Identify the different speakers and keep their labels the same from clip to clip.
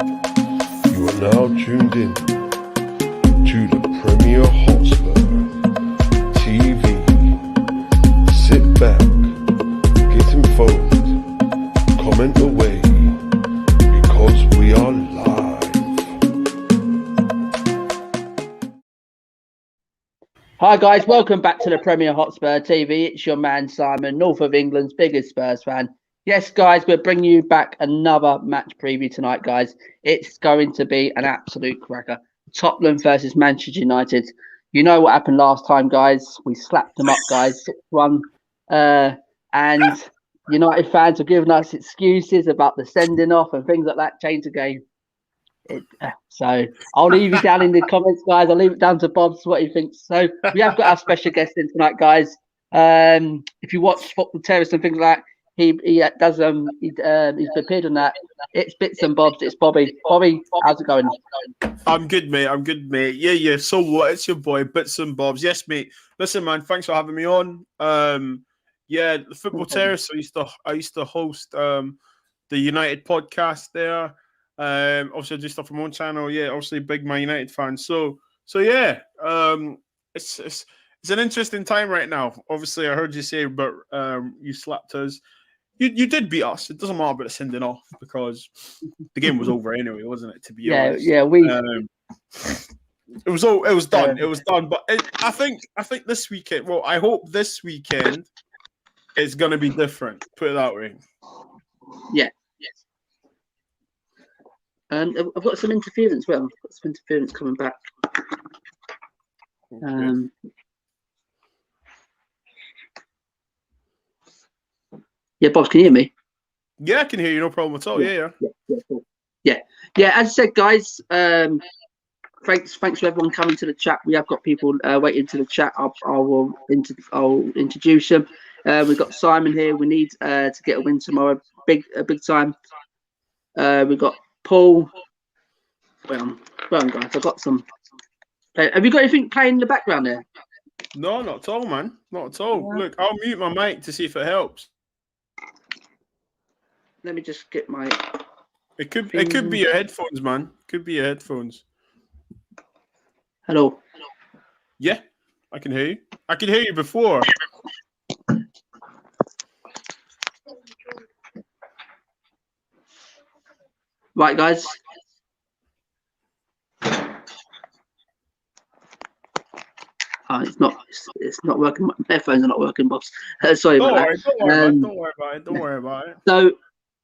Speaker 1: You are now tuned in to the Premier Hotspur TV. Sit back, get involved, comment away, because we are live.
Speaker 2: Hi guys, welcome back to the Premier Hotspur TV. It's your man Simon, North of England's biggest Spurs fan. Yes, guys, we're bringing you back another match preview tonight, guys. It's going to be an absolute cracker. Tottenham versus Manchester United. You know what happened last time, guys. We slapped them up, guys, 6-1. And United fans are giving us excuses about the sending off and things like that, change the game. So I'll leave you down in the comments, guys. I'll leave it down to Bob's what he thinks. So we have got our special guest in tonight, guys. If you watch Football Terrace and things like that, he's prepared on that. It's Bits and Bobs. It's Bobby. Bobby, how's it going?
Speaker 3: I'm good, mate. Yeah. So what? It's your boy, Bits and Bobs. Yes, mate. Listen, man. Thanks for having me on. The Football Terrace. I used to host the United podcast there. Obviously I do stuff from my own channel. Yeah, obviously big Man United fan. So yeah. It's an interesting time right now. Obviously, I heard you say, but you slapped us. You did beat us. It doesn't matter about the sending off because the game was over anyway, wasn't it? To be honest,
Speaker 2: yeah.
Speaker 3: It was done. It was done. But I think this weekend. Well, I hope this weekend is going to be different. Put it that way.
Speaker 2: Yeah. I've got some interference. Well, I've got some interference coming back. Yeah, Bob, can you hear me?
Speaker 3: Yeah, I can hear you. No problem at all. Yeah.
Speaker 2: As I said, guys, thanks for everyone coming to the chat. We have got people waiting to the chat. I'll introduce them. We've got Simon here. We need to get a win tomorrow. Big time. We've got Paul. Well, guys, I've got some. Have you got anything playing in the background there?
Speaker 3: No, not at all, man. Not at all. Yeah. Look, I'll mute my mic to see if it helps.
Speaker 2: Let me just get my.
Speaker 3: It could be your headphones, man. Could be your headphones.
Speaker 2: Hello.
Speaker 3: Yeah, I can hear you. I could hear you before.
Speaker 2: Right, guys. It's not working. My headphones are not working, Bobs. Sorry about that.
Speaker 3: Don't worry about it.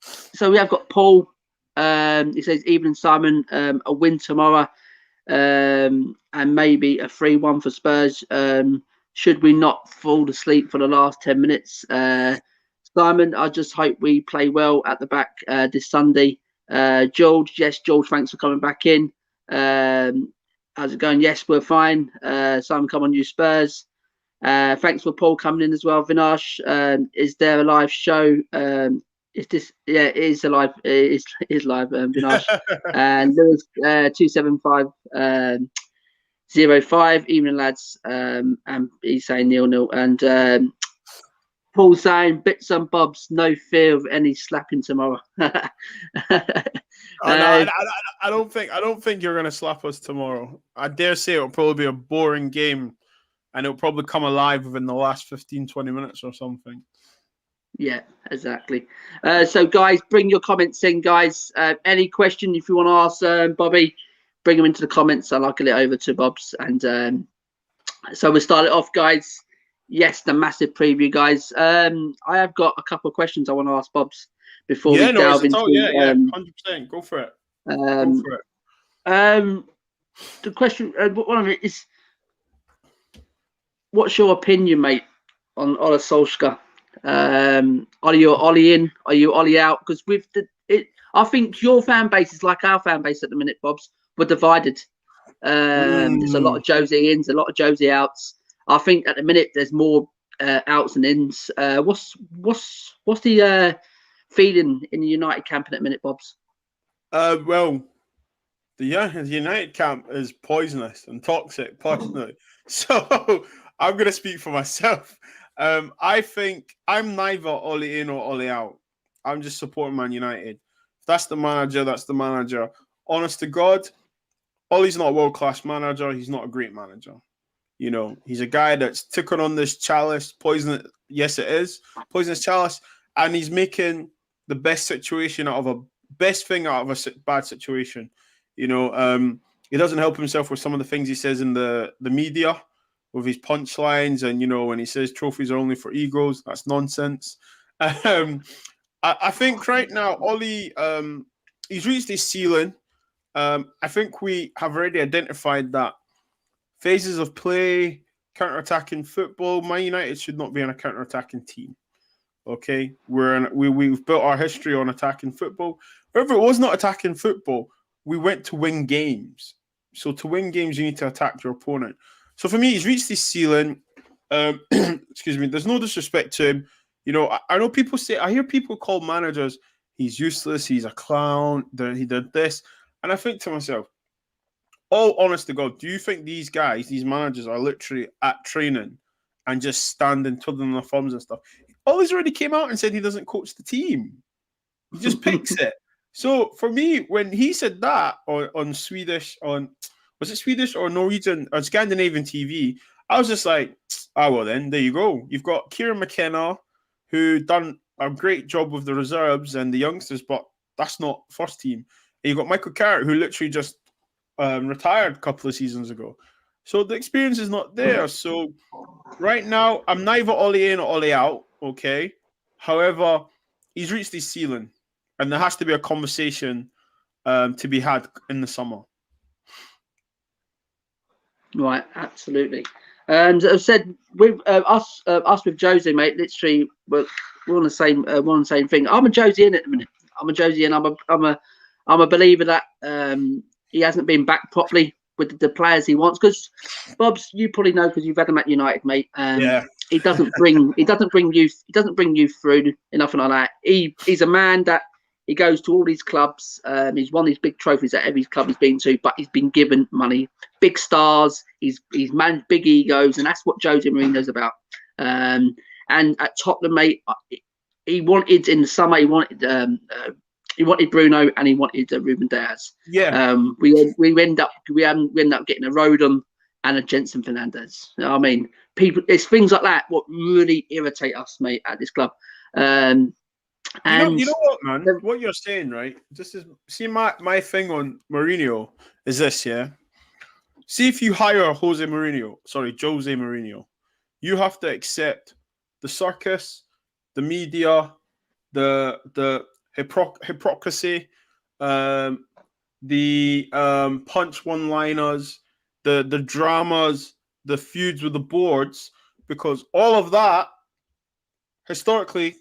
Speaker 2: So we have got Paul. He says, "Evening, Simon. A win tomorrow, and maybe a 3-1 for Spurs. Should we not fall asleep for the last 10 minutes? Simon, I just hope we play well at the back this Sunday. George, thanks for coming back in. How's it going? Yes, we're fine. Simon, come on, you Spurs. Thanks for Paul coming in as well. Vinash, is there a live show? It is a live. It is live. Vinash and Lewis 27505. Evening, lads. And he's saying 0-0. And Paul saying Bits and Bobs, no fear of any slapping tomorrow.
Speaker 3: I don't think you're gonna slap us tomorrow. I dare say it'll probably be a boring game, and it'll probably come alive within the last 15-20 minutes or something.
Speaker 2: Yeah, exactly. So, guys, bring your comments in, guys. Any question if you want to ask Bobby, bring them into the comments, and I'll get it over to Bob's. And so we'll start it off, guys. Yes, the massive preview, guys. I have got a couple of questions I want to ask Bob's before we delve into.
Speaker 3: 100%. Go for it.
Speaker 2: The question, one of it is, what's your opinion, mate, on Ola Solskjaer? Are you Ollie in? Are you Ollie out? Because I think your fan base is like our fan base at the minute, Bob's. We're divided. There's a lot of Josie ins, a lot of Josie outs. I think at the minute there's more outs and ins. What's the feeling in the United camp at the minute, Bobs?
Speaker 3: Well, the United camp is poisonous and toxic, personally. So I'm going to speak for myself. I think I'm neither Ollie in or Ollie out. I'm just supporting Man United. If That's the manager. That's the manager. Honest to God, Ollie's not a world-class manager. He's not a great manager. You know, he's a guy that's taken on this chalice, poison. Yes, it is poisonous chalice, and he's making the best situation out of a best thing out of a bad situation. You know, he doesn't help himself with some of the things he says in the media with his punchlines, and you know, when he says trophies are only for egos, that's nonsense. I think right now, Ollie, he's reached his ceiling. I think we have already identified that phases of play, counter-attacking football. Man United should not be on a counter-attacking team. Okay, we've built our history on attacking football. Wherever it was not attacking football, we went to win games. So to win games, you need to attack your opponent. So for me, he's reached his ceiling. Excuse me. There's no disrespect to him. You know, I know people say, I hear people call managers, he's useless, he's a clown, he did this. And I think to myself, all honest to God, do you think these guys, these managers are literally at training and just standing, twiddling their thumbs and stuff? Ollie's already came out and said he doesn't coach the team. He just picks it. So for me, when he said that on Swedish, was it Swedish or Norwegian or Scandinavian TV, I was just like, well then, there you go. You've got Kieran McKenna, who done a great job with the reserves and the youngsters, but that's not first team. And you've got Michael Carrick, who literally just retired a couple of seasons ago. So the experience is not there. So right now, I'm neither Ollie in or Ollie out, okay? However, he's reached his ceiling, and there has to be a conversation to be had in the summer.
Speaker 2: Right, absolutely. And as I said, with us with Josie, mate, literally we're on the same thing. I'm a Josie in at the minute. I'm a Josie in. I'm a believer that he hasn't been back properly with the players he wants. Because Bobs, you probably know because you've had him at United, mate.
Speaker 3: Yeah.
Speaker 2: He doesn't bring youth through nothing like that. He's a man that he goes to all these clubs. He's won these big trophies at every club he's been to, but he's been given money, big stars. He's managed big egos, and that's what Jose Mourinho's about. And at Tottenham, mate, he wanted in the summer. He wanted Bruno and he wanted Ruben Diaz.
Speaker 3: Yeah.
Speaker 2: We end up getting a Rodham and a Jensen Fernandez. You know what I mean, it's things like that what really irritate us, mate, at this club. And
Speaker 3: you know what, man? What you're saying, right? See my thing on Mourinho is this, yeah. See, if you hire Jose Mourinho, you have to accept the circus, the media, the hypocrisy, the punch one-liners, the dramas, the feuds with the boards, because all of that, historically,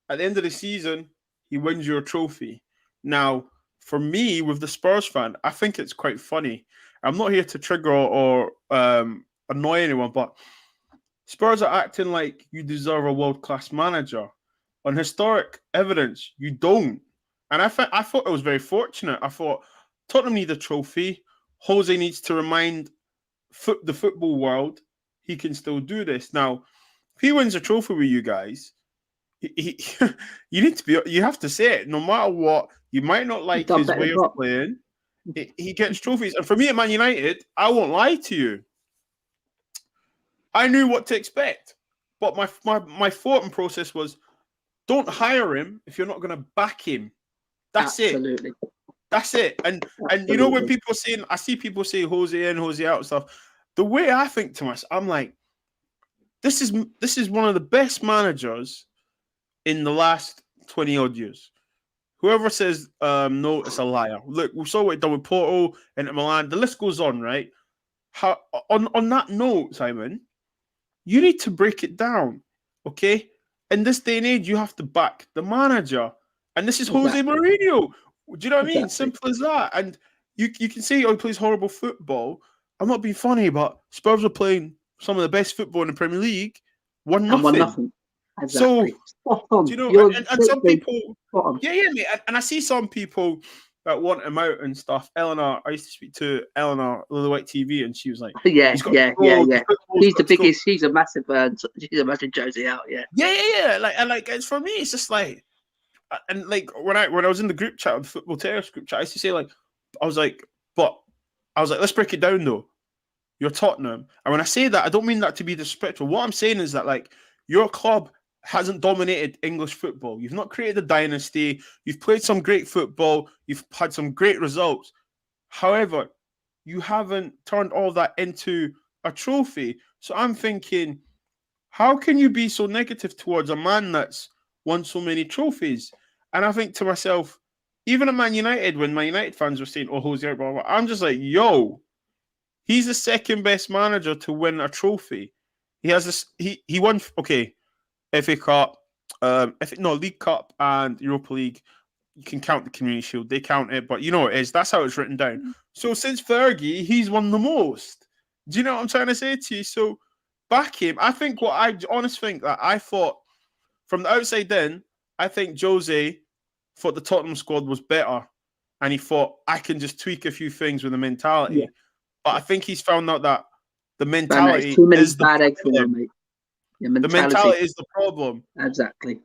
Speaker 3: at the end of the season, he wins you a trophy. Now, for me, with the Spurs fan, I think it's quite funny. I'm not here to trigger or annoy anyone, but Spurs are acting like you deserve a world-class manager. On historic evidence, you don't. And I thought it was very fortunate. I thought Tottenham need a trophy. Jose needs to remind the football world he can still do this. Now, if he wins a trophy with you guys, you have to say it. No matter what, you might not like his way of playing. He gets trophies. And for me at Man United, I won't lie to you. I knew what to expect. But my thought and process was, don't hire him if you're not going to back him. That's
Speaker 2: Absolutely.
Speaker 3: it. That's it. And you know, when people saying, I see people say Jose in, Jose out and stuff. The way I think to myself, I'm like, this is one of the best managers in the last 20 odd years. Whoever says no, it's a liar. Look, we saw what he done with Porto and Milan. The list goes on, right? On that note, Simon, you need to break it down, okay? In this day and age, you have to back the manager. And this is Jose Mourinho. Do you know what I mean? Simple as that. And you can say, he plays horrible football. I'm not being funny, but Spurs were playing some of the best football in the Premier League. 1-0.
Speaker 2: Exactly.
Speaker 3: So, do you know, and some people, mate. And I see some people that want him out and stuff. Eleanor, I used to speak to Eleanor, Lily White TV, and she was like,
Speaker 2: yeah. She's the biggest. She's a massive Josie out. Yeah.
Speaker 3: Yeah. Like, and for me, it's just like, and like when I was in the group chat, the Football Terrace group chat, I used to say like, but I was like, let's break it down though. You're Tottenham, and when I say that, I don't mean that to be disrespectful. What I'm saying is that like your club hasn't dominated English football. You've not created a dynasty. You've played some great football. You've had some great results. However, you haven't turned all that into a trophy. So I'm thinking, how can you be so negative towards a man that's won so many trophies? And I think to myself, even at Man United, when Man United fans were saying, oh, Jose, blah, blah, blah, I'm just like, yo, he's the second best manager to win a trophy. He has this, he won, okay, FA Cup, League Cup and Europa League. You can count the Community Shield. They count it, but you know what it is. That's how it's written down. So since Fergie, he's won the most. Do you know what I'm trying to say to you? So back him. I think what I honestly think that I thought from the outside in, I think Jose thought the Tottenham squad was better. And he thought, I can just tweak a few things with the mentality.
Speaker 2: Yeah.
Speaker 3: But I think he's found out that the
Speaker 2: Man,
Speaker 3: mentality
Speaker 2: too many
Speaker 3: is the
Speaker 2: bad eggs for
Speaker 3: problem.
Speaker 2: them, mate.
Speaker 3: The mentality is the problem.
Speaker 2: Exactly.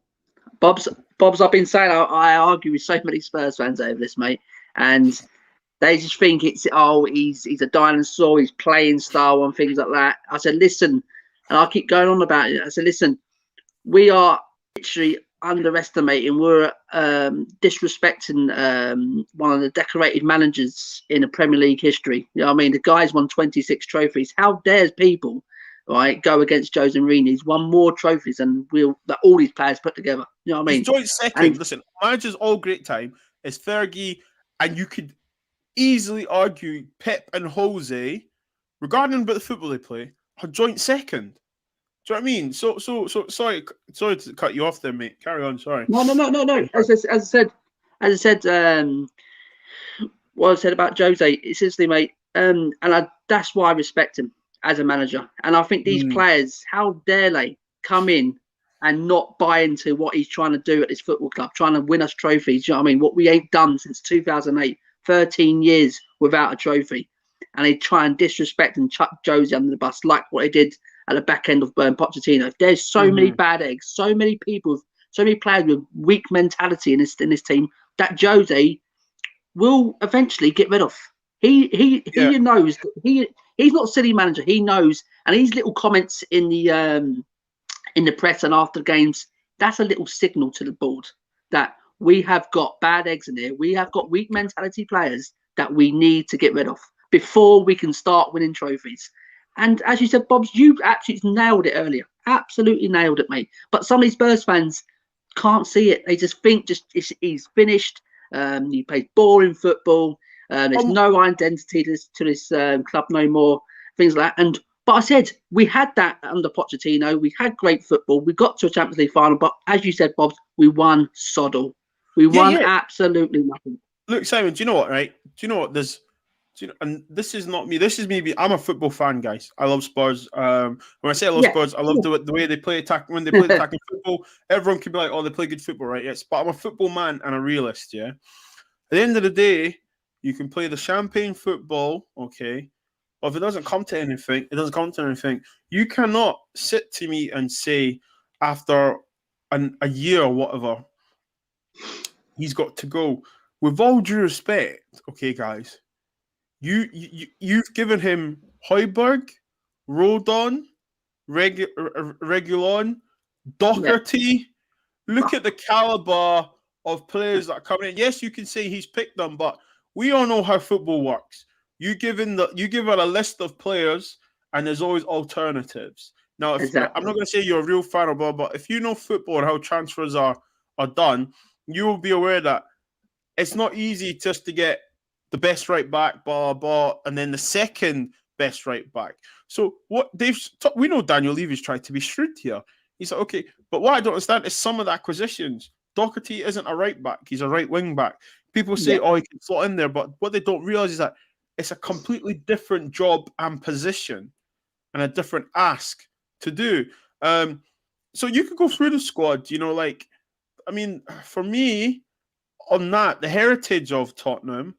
Speaker 2: Bob's. I've been saying I argue with so many Spurs fans over this, mate, and they just think he's a dinosaur, he's playing style and things like that. I said, listen, and I keep going on about it. I said, listen, we are literally underestimating, we're disrespecting one of the decorated managers in the Premier League history. You know what I mean? The guy's won 26 trophies. How dares people, right, go against Jose Mourinho? He's won more trophies than all these players put together. You know what I mean?
Speaker 3: He's joint second. Listen, managers all great time. It's Fergie, and you could easily argue Pep and Jose, regarding about the football they play, are joint second. Do you know what I mean? So sorry to cut you off there, mate. Carry on. Sorry.
Speaker 2: No. As I said, what I said about Jose, it's seriously, mate. That's why I respect him as a manager. And I think these players, how dare they come in and not buy into what he's trying to do at this football club, trying to win us trophies. You know what I mean? What we ain't done since 2008, 13 years without a trophy. And they try and disrespect and chuck Jose under the bus like what they did at the back end of Pochettino. There's so many bad eggs, so many people, so many players with weak mentality in this team that Jose will eventually get rid of. He knows that he's not a silly manager. He knows, and these little comments in the press and after games, that's a little signal to the board that we have got bad eggs in here. We have got weak mentality players that we need to get rid of before we can start winning trophies. And as you said, Bobs, you absolutely nailed it earlier. Absolutely nailed it, mate. But some of these Spurs fans can't see it. They just think he's finished. He plays boring football. There's no identity to this club no more. Things like that. But I said, we had that under Pochettino. We had great football. We got to a Champions League final. But as you said, Bobs, we won soddle. We won absolutely nothing.
Speaker 3: Look, Simon, do you know what, right? Do you know what? And this is not me. This is me. I'm a football fan, guys. I love Spurs. When I say I love Spurs, I love the way they play attack. When they play attacking football, everyone can be like, "Oh, they play good football, right?" Yes, but I'm a football man and a realist. Yeah. At the end of the day, you can play the champagne football, okay. But if it doesn't come to anything, it doesn't come to anything. You cannot sit to me and say after a year or whatever, he's got to go. With all due respect, okay, guys. You've given him Højbjerg, Rodon, Regulon, Doherty. Yeah. Look at the caliber of players that are coming in. Yes, you can say he's picked them, but we all know how football works. You give it a list of players, and there's always alternatives. Now, I'm not going to say you're a real fan of blah, but if you know football and how transfers are done, you will be aware that it's not easy just to get the best right back, blah, blah, and then the second best right back. So we know Daniel Levy's tried to be shrewd here. He's like, okay, but what I don't understand is some of the acquisitions. Doherty isn't a right back. He's a right wing back. People say, he can slot in there, but what they don't realize is that it's a completely different job and position and a different ask to do. So you could go through the squad, for me, on that, the heritage of Tottenham,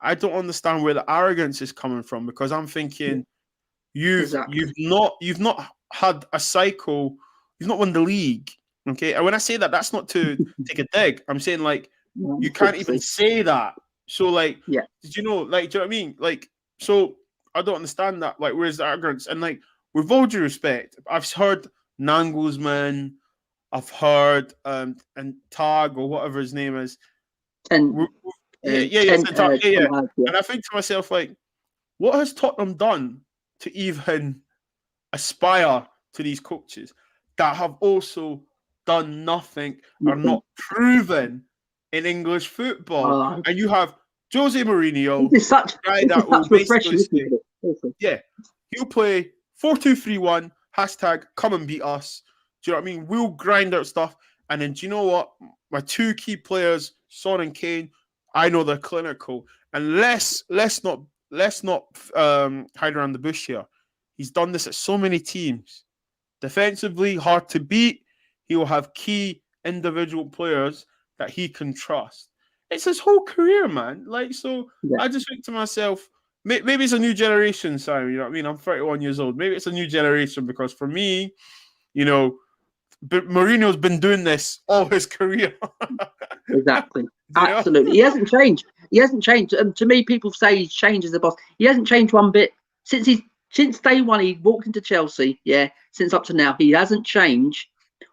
Speaker 3: I don't understand where the arrogance is coming from, because I'm thinking you've not had a cycle, you've not won the league Okay, and when I say that, that's not to take a dig. I'm saying like you can't even say that. So like, did you know? Like, do you know what I mean? Like, so I don't understand that. Like, where's the arrogance? And like, with all due respect, I've heard Nangelsman, I've heard and Tag or whatever his name is. And I think to myself, like, what has Tottenham done to even aspire to these coaches that have also done nothing or not proven in English football? And you have Jose Mourinho,
Speaker 2: such refreshing,
Speaker 3: yeah, he'll play 4-2-3-1, hashtag come and beat us. Do you know what I mean? We'll grind out stuff. And then do you know what? My two key players, Son and Kane, I know they're clinical. And let's not hide around the bush here. He's done this at so many teams. Defensively, hard to beat. He will have key individual players that he can trust. It's his whole career, man. Like, so I just think to myself, maybe it's a new generation, Simon. You know what I mean? I'm 31 years old. Maybe it's a new generation because for me, you know, but Mourinho's been doing this all his career.
Speaker 2: Exactly. Absolutely. He hasn't changed. He hasn't changed. To me, people say he's changed as a boss. He hasn't changed one bit since day one. He walked into Chelsea. Yeah. Since up to now, he hasn't changed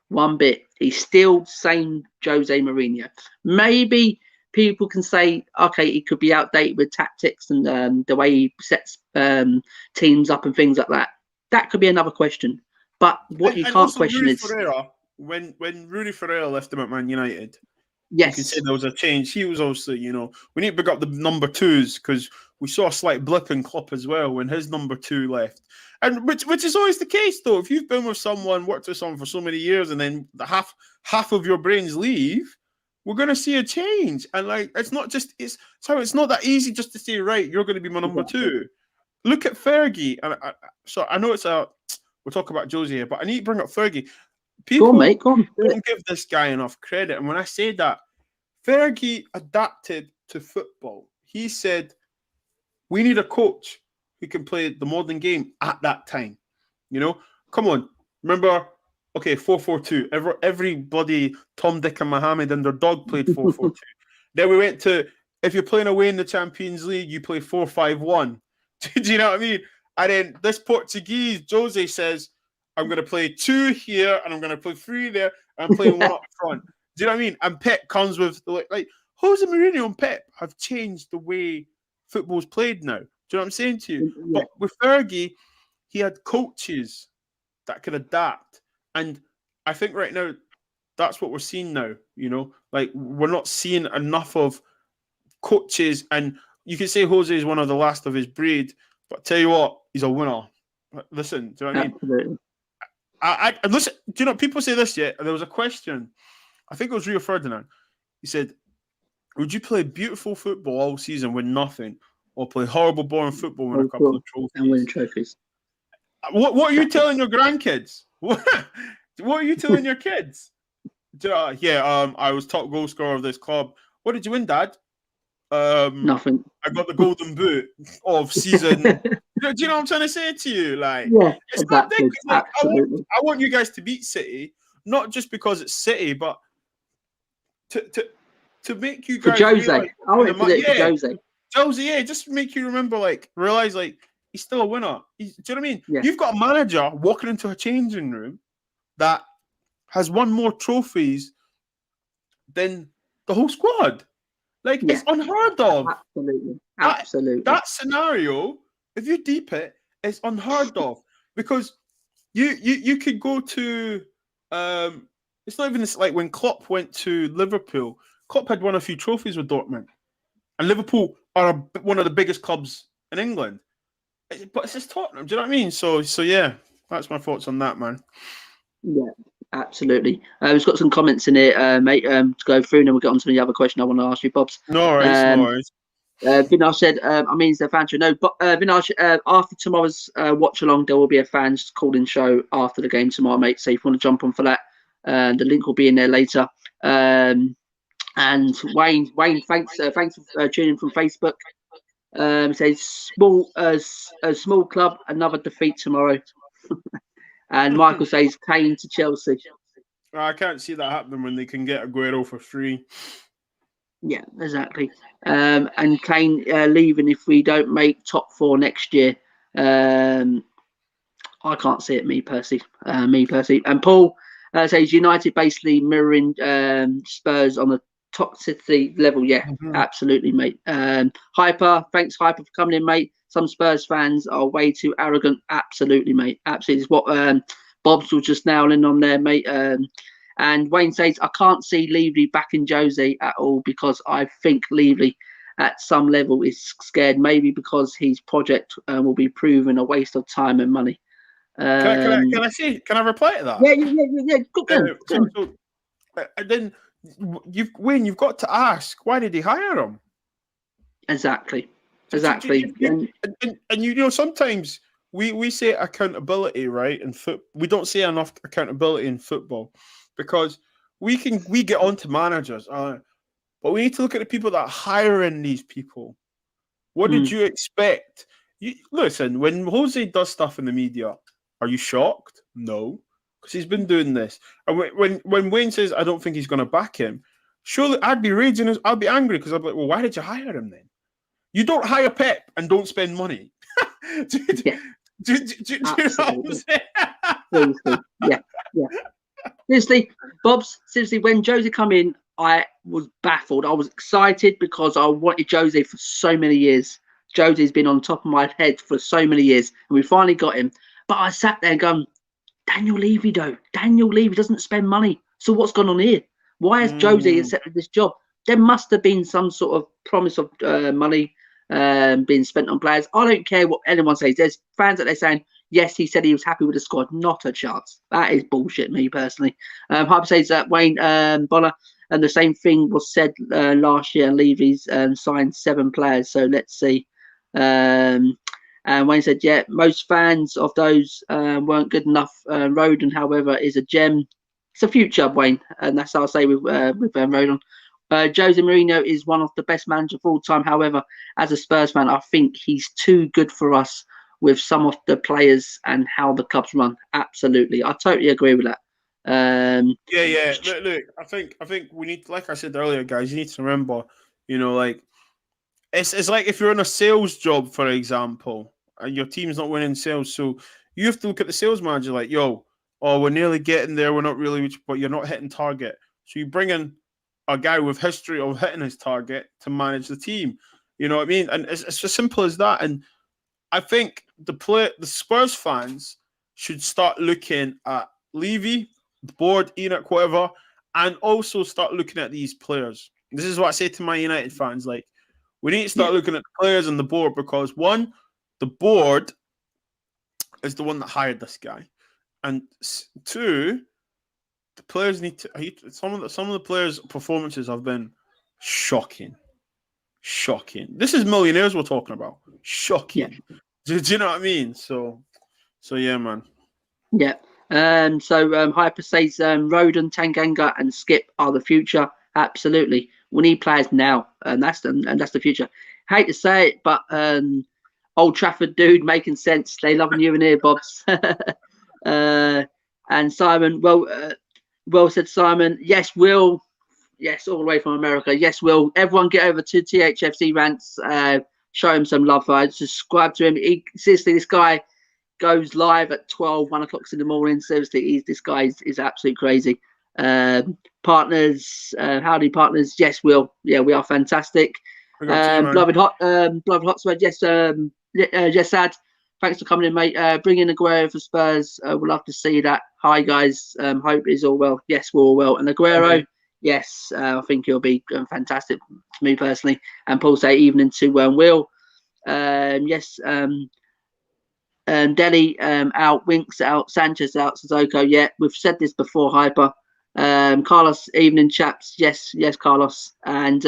Speaker 2: one bit. He's still same Jose Mourinho. Maybe people can say, okay, he could be outdated with tactics and the way he sets teams up and things like that. That could be another question. But what you can't question
Speaker 3: Rui
Speaker 2: is
Speaker 3: Ferreira, when Rui Ferreira left him at Man United.
Speaker 2: Yes,
Speaker 3: you can say there was a change. He was also, you know, we need to pick up the number twos because we saw a slight blip in Klopp as well when his number two left, and which is always the case though. If you've been with someone, worked with someone for so many years, and then half of your brains leave, we're going to see a change. And like, it's not that easy just to say, right, you're going to be my number two. Look at Fergie, and so I know we'll talk about Josie here, but I need to bring up Fergie. People don't give this guy enough credit. And when I say that, Fergie adapted to football. He said, we need a coach who can play the modern game at that time. You know, come on. Remember, okay, 4-4-2. Every bloody Tom, Dick and Mohammed and their dog played 4-4-2. Then we went to, if you're playing away in the Champions League, you play 4-5-1. Do you know what I mean? And then this Portuguese, Jose, says, I'm going to play 2 here and I'm going to play 3 there and I'm playing 1 up front. Do you know what I mean? And Pep comes with, like Jose Mourinho and Pep have changed the way football's played now. Do you know what I'm saying to you? Yeah. But with Fergie, he had coaches that could adapt. And I think right now, that's what we're seeing now, you know? Like, we're not seeing enough of coaches. And you can say Jose is one of the last of his breed, but tell you what, he's a winner. Listen, do you know what I mean?
Speaker 2: Absolutely.
Speaker 3: I listen. Do you know people say this yet? There was a question. I think it was Rio Ferdinand. He said, "Would you play beautiful football all season with nothing, or play horrible, boring football with a couple of trophies
Speaker 2: and win trophies?"
Speaker 3: What are you telling your grandkids? What are you telling your kids? I was top goal scorer of this club. What did you win, Dad?
Speaker 2: Nothing.
Speaker 3: I got the golden boot of season. Do you know what I'm trying to say to you? Like,
Speaker 2: yeah,
Speaker 3: it's
Speaker 2: exactly.
Speaker 3: Like, I want you guys to beat City, not just because it's City, but to make you guys.
Speaker 2: For Jose, I want to do it for Jose.
Speaker 3: Jose, yeah, just make you remember, like, realize, like, he's still a winner. Do you know what I mean?
Speaker 2: Yeah.
Speaker 3: You've got a manager walking into a changing room that has won more trophies than the whole squad. Like, it's unheard of.
Speaker 2: Absolutely.
Speaker 3: That scenario, if you deep it, it's unheard of. Because you could go to it's not even like when Klopp went to Liverpool. Klopp had won a few trophies with Dortmund. And Liverpool are one of the biggest clubs in England. But it's just Tottenham, do you know what I mean? So yeah, that's my thoughts on that, man.
Speaker 2: Yeah. Absolutely. We've got some comments in here, mate, to go through, and then we'll get on to the other question I want to ask you, Bobs.
Speaker 3: No worries.
Speaker 2: Vinaj said, it's a fan show. No, but Vinaj, after tomorrow's watch along, there will be a fans calling show after the game tomorrow, mate. So if you want to jump on for that, the link will be in there later. And Wayne, thanks for tuning in from Facebook. Says small club, another defeat tomorrow. And Michael says Kane to Chelsea.
Speaker 3: I can't see that happening when they can get Aguero for free.
Speaker 2: Yeah, exactly. And Kane leaving if we don't make top 4 next year. I can't see it, me personally. And Paul says United basically mirroring Spurs on the toxicity level. Yeah, absolutely, mate. Hyper, thanks, Hyper, for coming in, mate. Some Spurs fans are way too arrogant. Absolutely, mate. Absolutely. It's what Bob's was just nailing on there, mate. And Wayne says, I can't see Levy backing Jose at all because I think Levy at some level is scared, maybe because his project will be proven a waste of time and money.
Speaker 3: Can I reply to that?
Speaker 2: Yeah. Go
Speaker 3: And then you've got to ask, why did he hire him?
Speaker 2: Exactly.
Speaker 3: And you know, sometimes we say accountability, right? In we don't say enough accountability in football because we get onto managers, but we need to look at the people that are hiring these people. What did you expect? Listen, when Jose does stuff in the media, are you shocked? No, because he's been doing this. And when Wayne says, I don't think he's going to back him, surely I'd be raging. I'd be angry because I'd be like, well, why did you hire him then? You don't hire Pep and don't spend money. do you know what I'm saying?
Speaker 2: Seriously, yeah. Seriously, Bob's, when Jose come in, I was baffled. I was excited because I wanted Jose for so many years. Jose's been on top of my head for so many years, and we finally got him. But I sat there going, Daniel Levy, though. Daniel Levy doesn't spend money. So what's gone on here? Why has Jose accepted this job? There must have been some sort of promise of money being spent on players. I don't care what anyone says. There's fans that they're saying, yes, he said he was happy with the squad. Not a chance. That is bullshit, me personally. Hyper says that Wayne Bonner, and the same thing was said last year. Levy's signed 7 players. So let's see. And Wayne said, yeah, most fans of those weren't good enough. Rodon, however, is a gem. It's a future, Wayne. And that's how I say with Rodon. Jose Mourinho is one of the best managers of all time. However, as a Spurs fan, I think he's too good for us with some of the players and how the clubs run. Absolutely. I totally agree with that.
Speaker 3: Yeah. Look, I think we need, like I said earlier, guys, you need to remember, you know, like it's like if you're in a sales job, for example, and your team's not winning sales, so you have to look at the sales manager like, we're nearly getting there, we're not really, but you're not hitting target. So you bring in a guy with history of hitting his target to manage the team. You know what I mean? And it's as simple as that. And I think the Spurs fans should start looking at Levy, the board, Enoch, whatever, and also start looking at these players. This is what I say to my United fans. Like, we need to start looking at the players on the board because, one, the board is the one that hired this guy. And 2, the players need to. Some of the players' performances have been shocking. This is millionaires we're talking about. Shocking. Yeah. Do you know what I mean? So yeah, man.
Speaker 2: Yeah. Hyper says Rodon, Tanganga, and Skip are the future. Absolutely. We need players now, and that's the future. Hate to say it, but Old Trafford dude making sense. They loving you in here, Bobs. And Simon, well said, Simon. Yes, Will. Yes, all the way from America. Yes, Will. Everyone get over to THFC Rants. Show him some love. Subscribe to him. Seriously, this guy goes live at 1 o'clock in the morning. Seriously, this guy is absolutely crazy. Partners, howdy, partners. Yes, Will. Yeah, we are fantastic. Beloved Hotspur. Yes, yes, Sad. Thanks for coming in, mate. Bring in Aguero for Spurs. We'd love to see that. Hi, guys. Hope it's all well. Yes, we're all well. And Aguero, yes, I think he'll be fantastic to me personally. And Paul say evening to Will. Yes. Delhi out, Winks out, Sanchez out, Sissoko. Yeah, we've said this before, Hyper. Carlos, evening, chaps. Yes, Carlos. And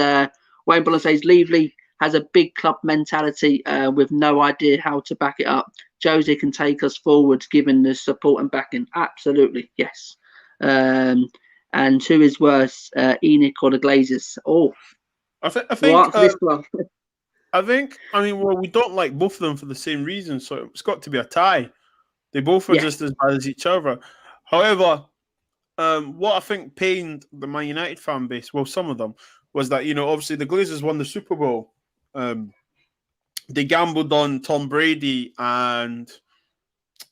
Speaker 2: Wayne Buller says Leavely has a big club mentality with no idea how to back it up. Jose can take us forward given the support and backing. Absolutely, yes. And who is worse, Enoch or the Glazers? Oh,
Speaker 3: I think
Speaker 2: we'll answer this one.
Speaker 3: We don't like both of them for the same reason, so it's got to be a tie. They both are just as bad as each other. However, what I think pained the Man United fan base, well, some of them, was that, obviously the Glazers won the Super Bowl. They gambled on Tom Brady and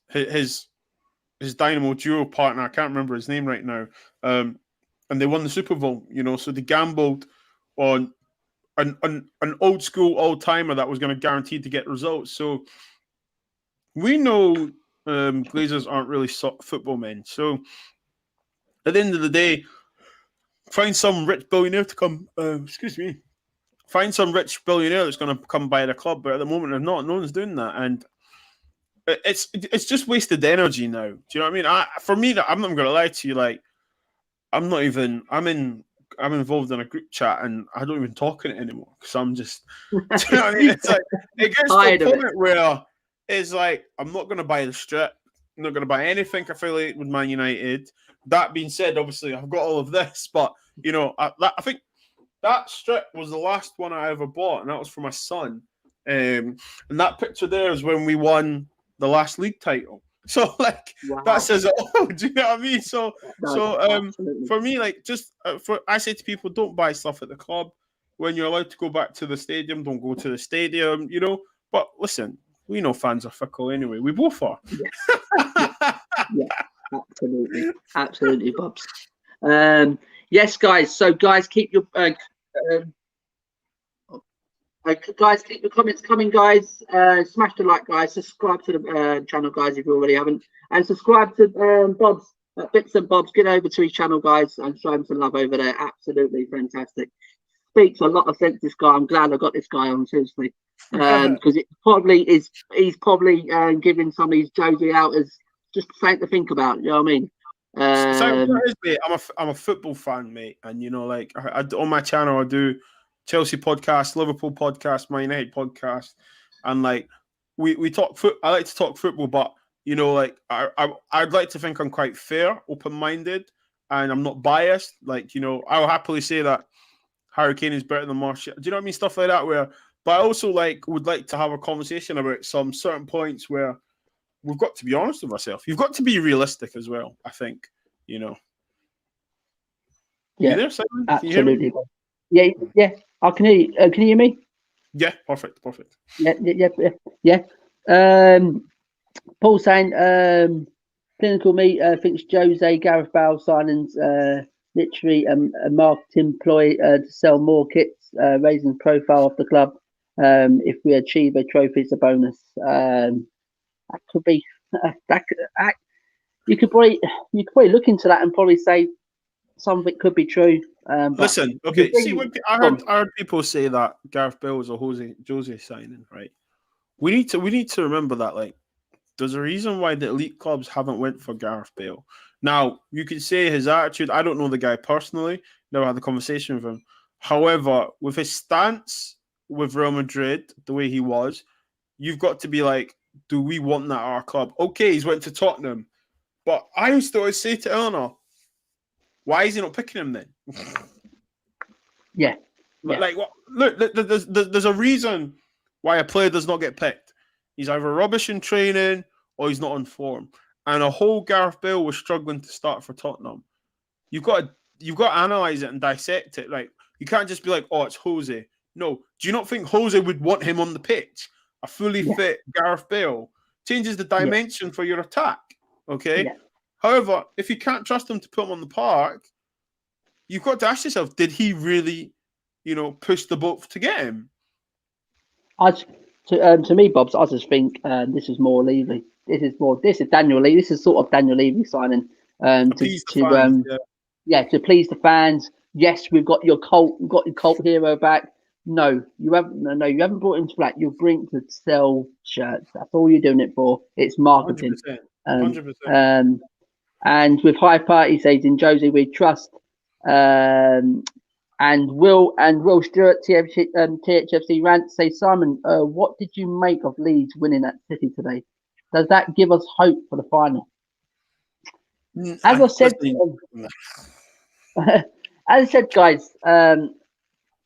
Speaker 3: his Dynamo duo partner. I can't remember his name right now. And they won the Super Bowl, so they gambled on an old school old timer that was going to guarantee to get results. So we know Glazers aren't really football men. So at the end of the day, find some rich billionaire to come. Find some rich billionaire that's going to come buy the club. But at the moment, they're not. No one's doing that, and it's just wasted energy now. Do you know what I mean? For me, I'm not going to lie to you. Like, I'm not even. I'm involved in a group chat, and I don't even talk in it anymore because I'm just. Do you know what I mean? It's like it gets to a point where it's like I'm not going to buy the strip. I'm not going to buy anything affiliated with Man United. That being said, obviously I've got all of this, but I think that strip was the last one I ever bought, and that was for my son. And that picture there is when we won the last league title. So, like, wow. That says it all. Do you know what I mean? So for me, like, I say to people, don't buy stuff at the club. When you're allowed to go back to the stadium, don't go to the stadium, But listen, we know fans are fickle anyway. We both are.
Speaker 2: Yeah, absolutely, Bobs. Yes, guys. So, guys, keep your guys, keep the comments coming, guys. Smash the like, guys. Subscribe to the channel, guys, if you already haven't, and subscribe to Bob's Bits and Bobs. Get over to his channel, guys, and show him some love over there. Absolutely fantastic. Speaks a lot of sense. This guy. I'm glad I got this guy on, seriously, because it probably is. He's probably giving some of these Josie out as just something to think about. You know what I mean?
Speaker 3: Mate, I'm a football fan, mate, and like I on my channel I do Chelsea podcast, Liverpool podcast, Man United podcast, and like we talk I like to talk football, but like I'd like to think I'm quite fair, open-minded, and I'm not biased. Like I'll happily say that Harry Kane is better than Martial. Do you know what I mean? Stuff like that. But I also would like to have a conversation about some certain points where we've got to be honest with ourselves. You've got to be realistic as well, I think.
Speaker 2: Yeah,
Speaker 3: you there, Simon?
Speaker 2: Absolutely. Yeah. I can hear you. Can you hear me?
Speaker 3: Yeah, perfect.
Speaker 2: Yeah. Paul saying clinical meat thinks Jose Gareth Bale signings literally a marketing ploy to sell more kits, raising the profile of the club. If we achieve a trophy, it's a bonus. That could be you could probably look into that and probably say some of it could be true.
Speaker 3: Listen, okay. See, I heard people say that Gareth Bale was a Jose signing, right? We need to remember that. Like, there's a reason why the elite clubs haven't went for Gareth Bale. Now, you could say his attitude. I don't know the guy personally. Never had the conversation with him. However, with his stance with Real Madrid, the way he was, you've got to be like, do we want that at our club? Okay, he's went to Tottenham. But I used to always say to Eleanor, why is he not picking him then?
Speaker 2: Yeah.
Speaker 3: Like, what? Look, there's a reason why a player does not get picked. He's either rubbish in training or he's not on form. And a whole Gareth Bale was struggling to start for Tottenham. You've got to analyze it and dissect it. Like, you can't just be like, oh, it's Jose. No. Do you not think Jose would want him on the pitch? A fully fit Gareth Bale changes the dimension for your attack. Okay. Yeah. However, if you can't trust him to put him on the park, you've got to ask yourself, did he really, push the boat to get him?
Speaker 2: To me, Bobs, I just think this is more Levy. This is Daniel Levy. This is sort of Daniel Levy signing to please the fans. Yes, we've got your cult hero back. No, you haven't brought him to flat. You'll bring to sell shirts. That's all you're doing it for. It's marketing. 100%. And with high party says in Josie we trust. And Will Stewart THFC rant say, Simon, what did you make of Leeds winning at City today? Does that give us hope for the final? As I said, guys,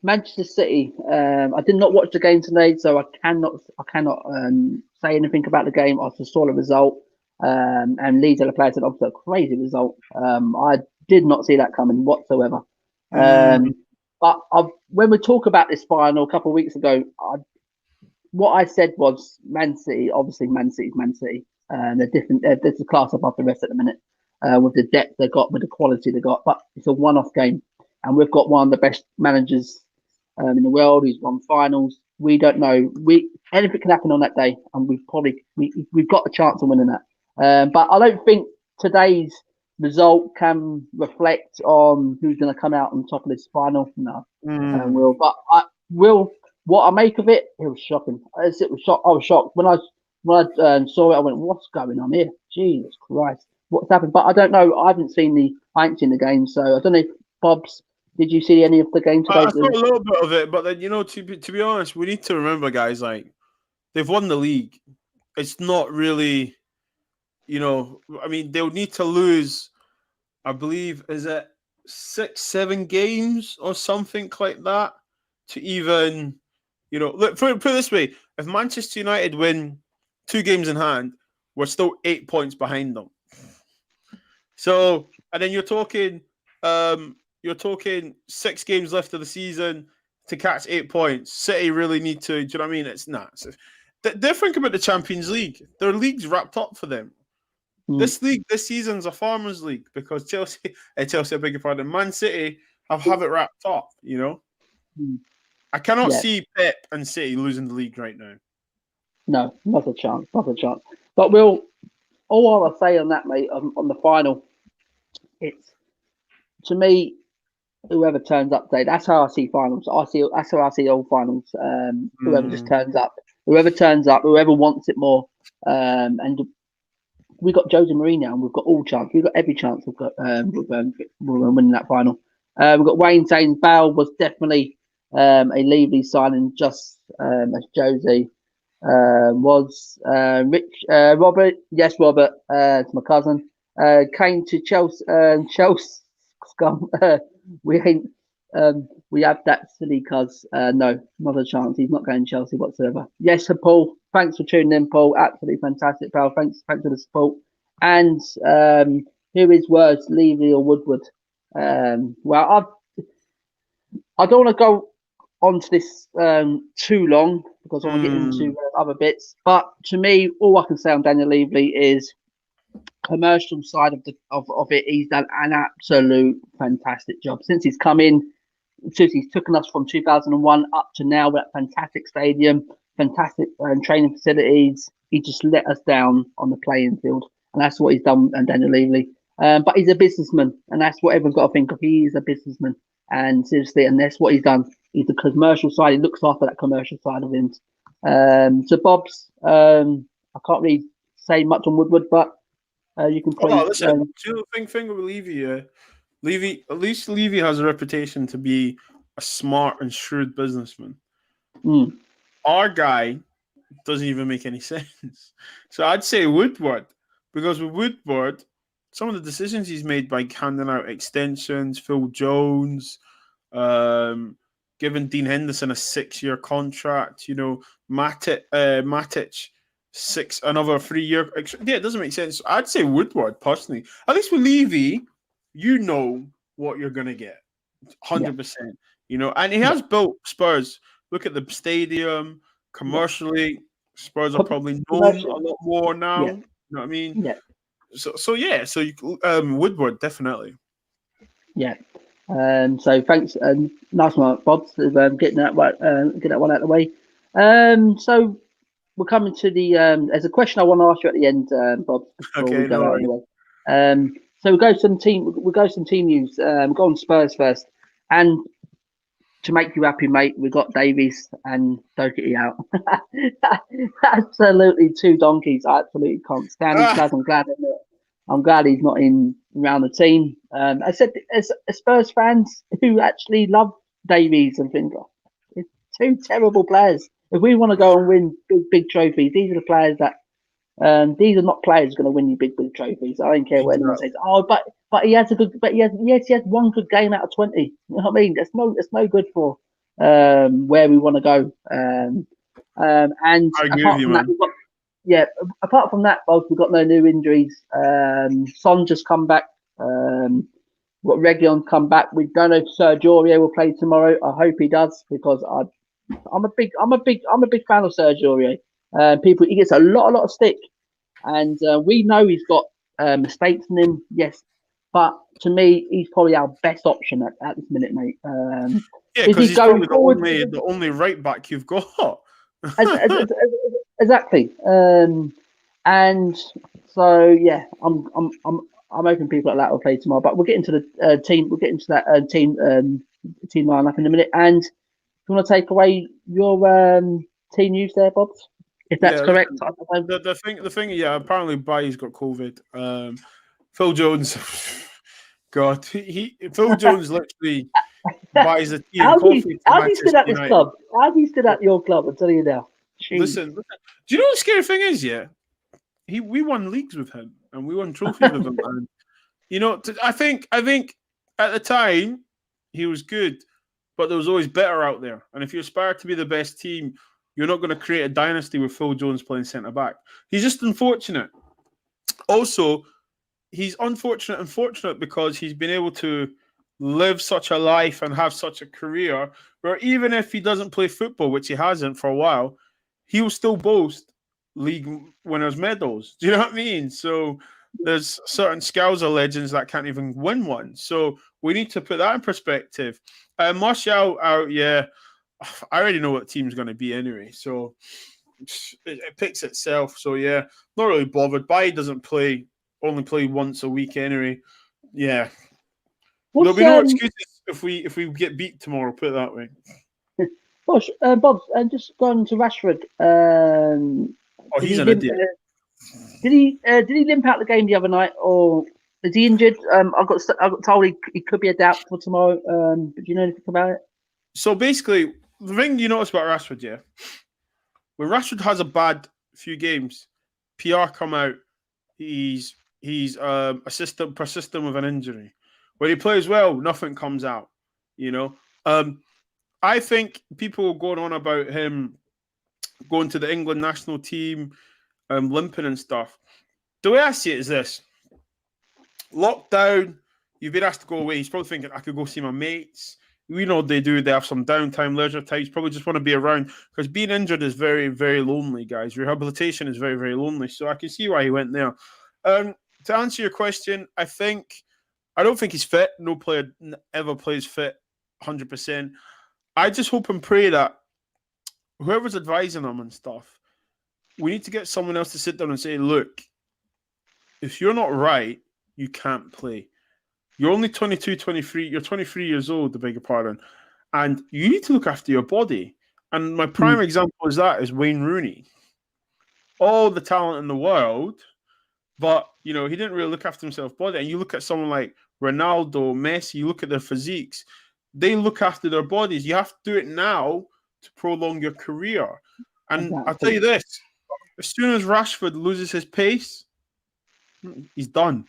Speaker 2: Manchester City. I did not watch the game today, so I cannot say anything about the game. I just saw the result, and Leeds are the players that obviously a crazy result. I Did not see that coming whatsoever.
Speaker 3: Mm.
Speaker 2: But when we talk about this final a couple of weeks ago, what I said was Man City. Obviously, Man City's Man City. They're different. There's a class above the rest at the minute with the depth they got, with the quality they got. But it's a one-off game, and we've got one of the best managers in the world who's won finals. We don't know. Anything can happen on that day, and we've got a chance of winning that. But I don't think today's result can reflect on who's going to come out on top of this final. No, will. But I will. What I make of it, it was shocking. I was shocked when I saw it. I went, "What's going on here? Jesus Christ, what's happened?" But I don't know. I ain't seen the game, so I don't know. If Bob's, did you see any of the game today?
Speaker 3: I saw a little bit of it, but then to be honest, we need to remember, guys, like they've won the league. It's not really, I mean, they'll need to lose. I believe is it 6-7 games or something like that to even. Look, put it this way: if Manchester United win 2 games in hand, we're still 8 points behind them. So, and then you're talking 6 games left of the season to catch 8 points. City really need to. Do you know what I mean? It's not. They're thinking about the Champions League. Their league's wrapped up for them. This season's a farmers' league because Chelsea, I beg your pardon, Man City have it wrapped up. I cannot see Pep and City losing the league right now.
Speaker 2: No, not a chance. But all I'll say on that, mate, on the final, it's to me, whoever turns up today, that's how I see finals. That's how I see all finals. Whoever just turns up, whoever wants it more. And we got Jose Mourinho, and we've got all chance. We've got every chance of winning that final. We've got Wayne saying Bale was definitely a Levy signing, just as Jose was. Robert, yes, Robert, it's my cousin. Came to Chelsea. Scum. We ain't. We have that silly cuz. No, not a chance. He's not going to Chelsea whatsoever. Yes, Paul. Thanks for tuning in, Paul. Absolutely fantastic, pal. Thanks for the support. And here is words, Levy or Woodward. Well, I don't want to go onto this too long because I want to get into other bits. But to me, all I can say on Daniel Levy is commercial side of it. He's done an absolute fantastic job since he's come in. Since he's taken us from 2001 up to now with that fantastic stadium, fantastic training facilities. He just let us down on the playing field, and that's what he's done. And Daniel Levy, but he's a businessman, and that's what everyone's got to think of. He is a businessman, and seriously, and that's what he's done. He's the commercial side. He looks after that commercial side of him. So Bob's, I can't really say much on Woodward, but you can play.
Speaker 3: Listen, the thing with Levy, at least Levy has a reputation to be a smart and shrewd businessman. Our guy doesn't even make any sense. So I'd say Woodward, because with Woodward, some of the decisions he's made by handing out extensions, Phil Jones, giving Dean Henderson a 6-year contract, Matic, another 3-year. Yeah, it doesn't make sense. I'd say Woodward personally. At least with Levy, you know what you're gonna get, 100%. And he has built Spurs. Look at the stadium commercially. Spurs are probably known a lot more now. You know what I mean?
Speaker 2: Yeah.
Speaker 3: So Woodward definitely.
Speaker 2: Yeah. So thanks, nice one, Bob, for getting that one out of the way. So we're coming to the. There's a question I want to ask you at the end, Bob. Before we go out anyway. So we'll go some team news. We'll go on Spurs first, and to make you happy, mate, we got Davies and Doherty out. Absolutely two donkeys. I absolutely can't stand these guys. I'm glad he's not in around the team. I said as Spurs fans who actually love Davies and think it's two terrible players. If we want to go and win big trophies, these are the players that. These are not players going to win you big trophies. I don't care what anyone says. Oh, but he has he has one good game out of 20. You know what I mean? That's no good for where we want to go. And
Speaker 3: I agree with you, man.
Speaker 2: Apart from that, both we've got no new injuries. Son just come back. We've got Reguilon come back. We don't know if Sergio Aurier will play tomorrow. I hope he does because I'm a big fan of Sergio Aurier. He gets a lot of stick, and we know he's got mistakes in him. Yes, but to me, he's probably our best option at this minute, mate.
Speaker 3: Yeah, because he's probably the only right back you've got.
Speaker 2: Exactly. And so yeah, I'm hoping people like that will play tomorrow. But we'll get into the team. We'll get into that team lineup in a minute. And you want to take away your team news there, Bob? If that's correct.
Speaker 3: The thing, yeah. Apparently, Bailly's got COVID. Phil Jones, God, Phil Jones literally buys a tea and coffee.
Speaker 2: How do you stood at this club? How do you stood at your club? I'll tell you now.
Speaker 3: Listen. Do you know what the scary thing is? Yeah, we won leagues with him and we won trophies with him. And you know, I think at the time he was good, but there was always better out there. And if you aspire to be the best team, you're not going to create a dynasty with Phil Jones playing centre back. He's just unfortunate. Also, he's unfortunate and fortunate because he's been able to live such a life and have such a career where even if he doesn't play football, which he hasn't for a while, he'll still boast league winners' medals. Do you know what I mean? So there's certain Scouser legends that can't even win one. So we need to put that in perspective. Martial out, yeah. I already know what team's going to be anyway. So it picks itself. So yeah, not really bothered. Bailly doesn't play, only play once a week anyway. Yeah. There'll be no excuses if we get beat tomorrow, put it that way.
Speaker 2: Gosh, Bob, and just going to Rashford.
Speaker 3: He's an idiot.
Speaker 2: Did he limp out the game the other night, or is he injured? I got told he could be a doubt for tomorrow. But do you know anything about it?
Speaker 3: So basically, the thing you notice about Rashford, yeah, when Rashford has a bad few games, PR come out. He's persistent with an injury. When he plays well, nothing comes out. You know, I think people going on about him going to the England national team, limping and stuff. The way I see it is this: lockdown, you've been asked to go away. He's probably thinking, I could go see my mates. We know what they do. They have some downtime, leisure time. He's probably just want to be around because being injured is very, very lonely, guys. Rehabilitation is very, very lonely. So I can see why he went there. To answer your question, I don't think he's fit. No player ever plays fit 100%. I just hope and pray that whoever's advising him and stuff, we need to get someone else to sit down and say, look, if you're not right, you can't play. You're only 22, 23. You're 23 years old, I beg your pardon. And you need to look after your body. And my prime example is Wayne Rooney. All the talent in the world, but, you know, he didn't really look after himself body. And you look at someone like Ronaldo, Messi, you look at their physiques. They look after their bodies. You have to do it now to prolong your career. And I'll tell you this, as soon as Rashford loses his pace, he's done.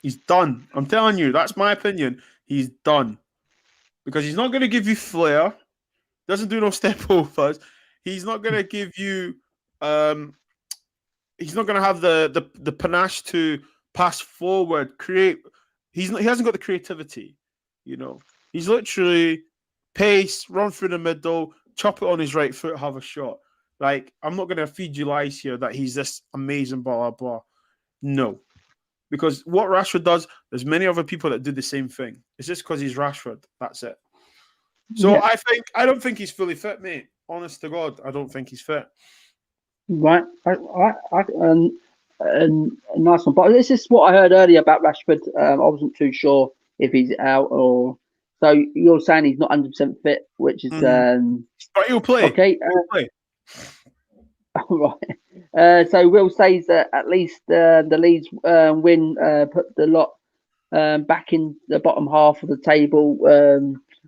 Speaker 3: He's done. I'm telling you, that's my opinion. He's done. Because he's not going to give you flair. Doesn't do no step overs. He's not going to give you he's not going to have the panache to pass forward, create. He hasn't got the creativity, you know. He's literally pace, run through the middle, chop it on his right foot, have a shot. Like, I'm not going to feed you lies here that he's this amazing, blah, blah, blah. No. Because what Rashford does, there's many other people that do the same thing. It's just because he's Rashford. That's it. So yeah. I don't think he's fully fit, mate. Honest to God, I don't think he's fit.
Speaker 2: Right. Nice one. But this is what I heard earlier about Rashford. I wasn't too sure if he's out or... So you're saying he's not 100% fit, which is...
Speaker 3: But he'll play.
Speaker 2: Okay.
Speaker 3: He'll play.
Speaker 2: Right. So Will says that at least the Leeds win put the lot back in the bottom half of the table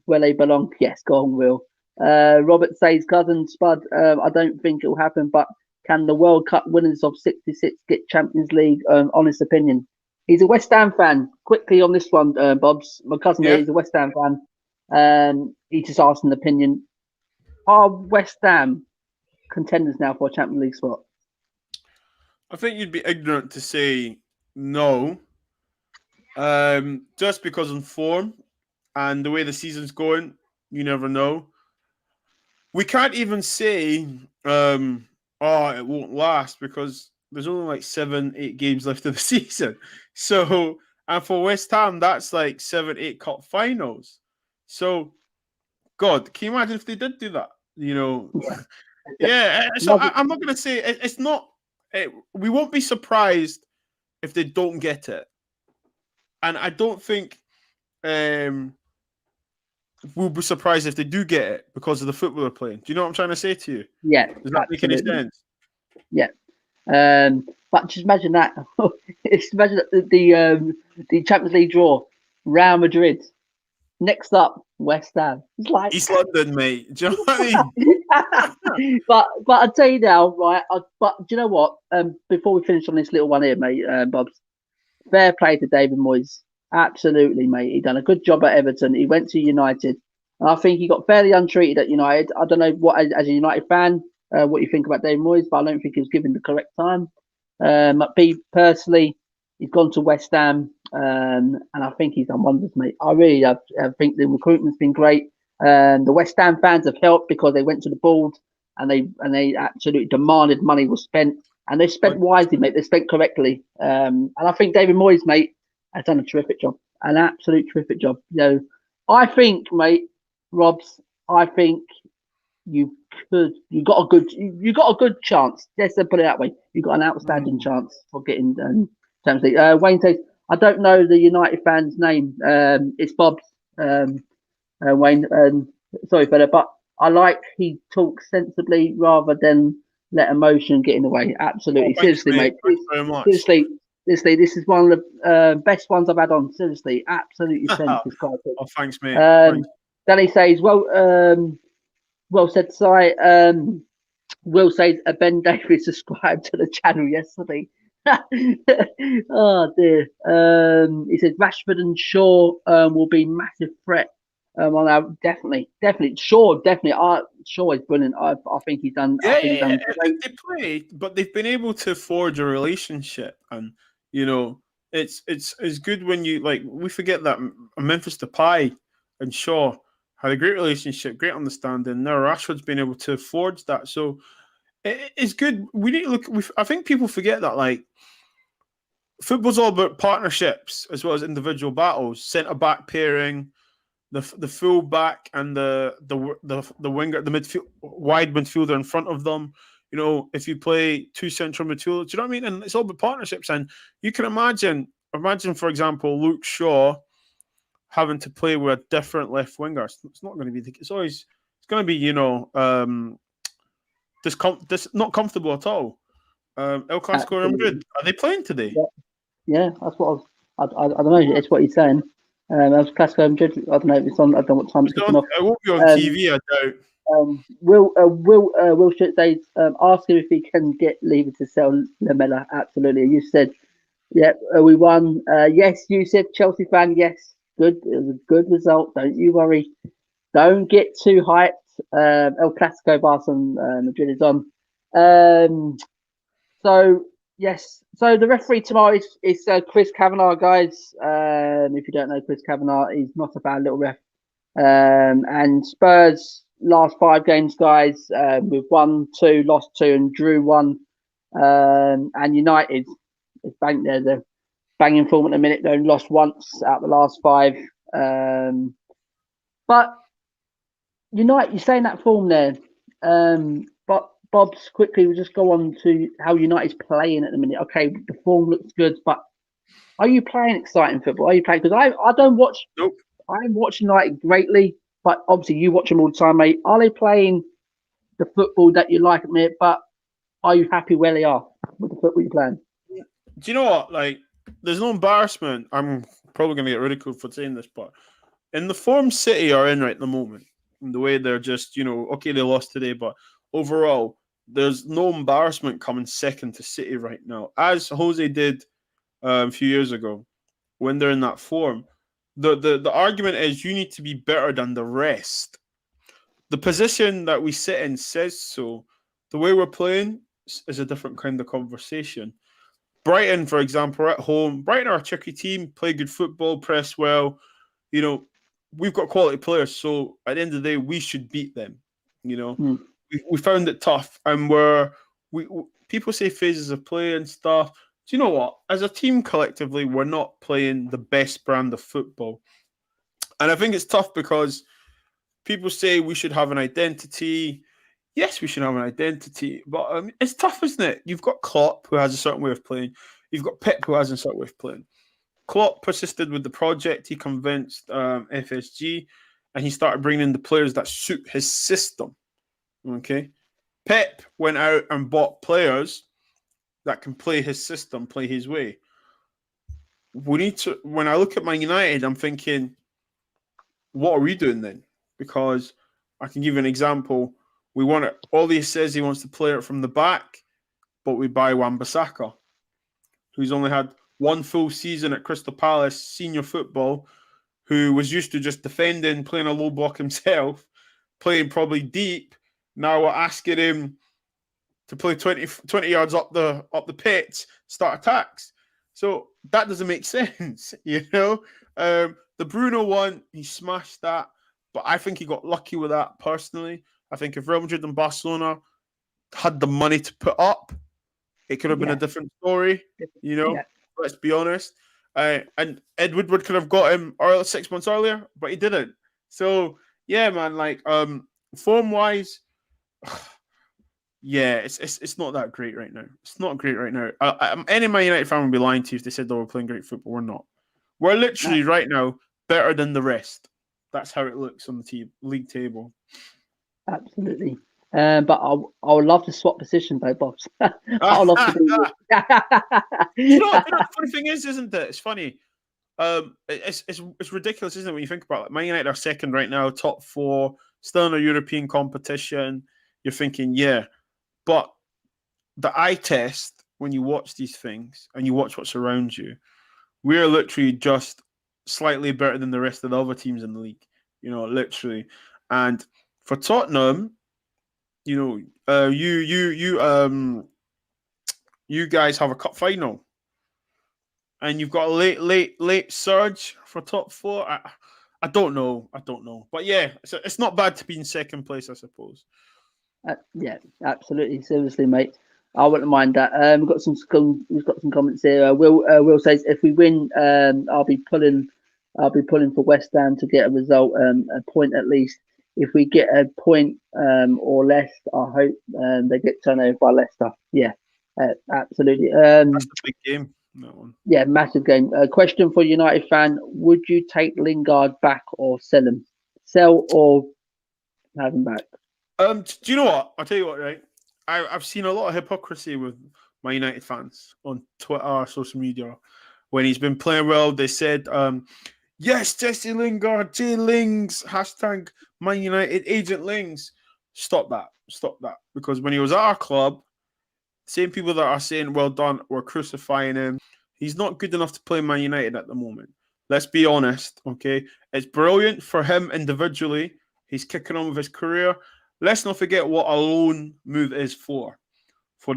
Speaker 2: where they belong. Yes, go on, Will. Robert says, cousin Spud, I don't think it will happen, but can the World Cup winners of 66 get Champions League? Honest opinion. He's a West Ham fan. Quickly on this one, Bob's. My cousin here is a West Ham fan. He just asked an opinion. Are West Ham contenders now for a Champions League spot?
Speaker 3: I think you'd be ignorant to say no, Just because in form and the way the season's going, you never know. We can't even say, oh, it won't last because there's only like 7, 8 games left of the season. So, and for West Ham, that's like 7, 8 cup finals. So, God, can you imagine if they did do that? You know, yeah. So I'm not going to say it's not. We won't be surprised if they don't get it, and I don't think we'll be surprised if they do get it because of the football they're playing. Do you know what I'm trying to say to you?
Speaker 2: Yeah,
Speaker 3: Does that make any sense?
Speaker 2: Yeah. But just imagine that. Just imagine the Champions League draw. Real Madrid. Next up, West Ham. It's like
Speaker 3: East London, mate. Do you know what I
Speaker 2: mean? but I'll tell you now, right? But do you know what? Before we finish on this little one here, mate, Bobs, fair play to David Moyes. Absolutely, mate. He done a good job at Everton. He went to United. And I think he got fairly untreated at United. I don't know what, as a United fan, what you think about David Moyes, but I don't think he was given the correct time. Me personally, he's gone to West Ham, and I think he's done wonders, mate. I think the recruitment's been great. The West Ham fans have helped because they went to the board and they absolutely demanded money was spent, and they spent wisely, mate. They spent correctly, and I think David Moyes, mate, has done a terrific job, an absolute terrific job. You know, I think, mate, Robs, I think you got a good chance. Let's put it that way. You got an outstanding chance for getting Champions League. Wayne says, I don't know the United fan's name. It's Bob's. Wayne. Sorry, fella, but I like he talks sensibly rather than let emotion get in the way. Absolutely, seriously, mate.
Speaker 3: Thanks very much.
Speaker 2: Seriously, this is one of the best ones I've had on. Seriously, absolutely sense this guy.
Speaker 3: Oh, thanks, mate. Thanks.
Speaker 2: Danny says, well said, Si. Will says, Ben Davies subscribed to the channel yesterday. Oh dear. He says Rashford and Shaw will be massive threat. Definitely. Shaw, definitely. Shaw is brilliant. I think he's done.
Speaker 3: Yeah, they play, but they've been able to forge a relationship, and you know, it's good when you like. We forget that Memphis Depay and Shaw had a great relationship, great understanding. Now Rashford's been able to forge that, so it's good. We need to look. I think people forget that like football's all about partnerships as well as individual battles. Centre back pairing, the full back and the winger, the midfield, wide midfielder in front of them. You know, if you play two central midfielders, do you know what I mean? And it's all about partnerships. And you can imagine, for example, Luke Shaw having to play with a different left winger. It's not going to be. It's going to be, you know, not comfortable at all. El Clasico Real Madrid, are they playing today?
Speaker 2: Yeah, that's what I don't know. It's what he's saying. El Clasico Madrid. I don't know if it's on. I don't know what time it's kicking off.
Speaker 3: It won't be on TV, I doubt.
Speaker 2: Will Shit says, ask him if he can get Lever to sell Lamella. Absolutely. You said, yeah, we won. Yes, you said Chelsea fan. Yes, good. It was a good result. Don't you worry. Don't get too hyped. El Clasico Barcelona Madrid is on. So yes. So the referee tomorrow is Chris Kavanagh, guys. If you don't know Chris Kavanagh, he's not a bad little ref. And Spurs last 5 games, guys. We've won 2, lost 2, and drew 1. And United is banked there. They're banging form at the minute. They only lost once out of the last 5. But United, you're saying that form there. But Bob's quickly, we'll just go on to how United's playing at the minute. Okay, the form looks good, but are you playing exciting football? Are you playing? Because I don't watch.
Speaker 3: Nope.
Speaker 2: I'm watching United greatly, but obviously you watch them all the time, mate. Are they playing the football that you like at the minute? But are you happy where they are with the football you're playing?
Speaker 3: Do you know what? Like, there's no embarrassment. I'm probably going to get ridiculed for saying this, but in the form City are in right at the moment, in the way they're just, you know, okay, they lost today, but overall, there's no embarrassment coming second to City right now, as Jose did a few years ago when they're in that form. The argument is you need to be better than the rest. The position that we sit in says so. The way we're playing is a different kind of conversation. Brighton, for example, are at home. Brighton are a tricky team, play good football, press well. You know, we've got quality players, so at the end of the day, we should beat them. You know, we found it tough, and we people say phases of play and stuff. Do you know what? As a team collectively, we're not playing the best brand of football, and I think it's tough because people say we should have an identity. Yes, we should have an identity, but it's tough, isn't it? You've got Klopp, who has a certain way of playing. You've got Pep, who has a certain way of playing. Klopp persisted with the project. He convinced FSG, and he started bringing in the players that suit his system. Okay, Pep went out and bought players that can play his system, play his way. We need to. When I look at Man United, I'm thinking, what are we doing then? Because I can give you an example. We want it. Ollie says he wants to play it from the back, but we buy Wan-Bissaka, who's only had one full season at Crystal Palace senior football, who was used to just defending, playing a low block himself, playing probably deep. Now we're asking him to play 20 yards up the pitch, start attacks. So that doesn't make sense, you know. The Bruno one, he smashed that, but I think he got lucky with that personally. I think if Real Madrid and Barcelona had the money to put up, it could have been a different story, you know. Let's be honest. And Ed Woodward could have got him 6 months earlier, but he didn't. So yeah, man, like form wise, yeah, it's not that great right now. It's not great right now. Any Man United fan would be lying to you if they said, "Oh, we're playing great football." We're not. We're literally right now better than the rest. That's how it looks on the league table.
Speaker 2: Absolutely. But I would love to swap positions, though, Bobs. I would love to do it.
Speaker 3: You know, the funny thing is, isn't it? It's funny. It's ridiculous, isn't it, when you think about it? Man United are second right now, top 4, still in a European competition. You're thinking, yeah, but the eye test when you watch these things and you watch what's around you, we're literally just slightly better than the rest of the other teams in the league. You know, literally. And for Tottenham, you know, you guys have a cup final, and you've got a late surge for top 4. I don't know, but yeah, it's not bad to be in second place, I suppose.
Speaker 2: Yeah, absolutely. Seriously, mate, I wouldn't mind that. We've got some comments here. Will says if we win, I'll be pulling for West Ham to get a result, a point at least. If we get a point or less, I hope they get turned over by Leicester. Yeah, absolutely.
Speaker 3: That's a big game. That one.
Speaker 2: Yeah, massive game. Question for United fan: would you take Lingard back or sell him? Sell or have him back?
Speaker 3: Do you know what? I'll tell you what, right? I've seen a lot of hypocrisy with my United fans on Twitter or social media. When he's been playing well, they said, yes, Jesse Lingard, J Lings, hashtag Man United, Agent Lings. Stop that. Because when he was at our club, same people that are saying, well done, were crucifying him. He's not good enough to play Man United at the moment. Let's be honest, okay? It's brilliant for him individually. He's kicking on with his career. Let's not forget what a loan move is for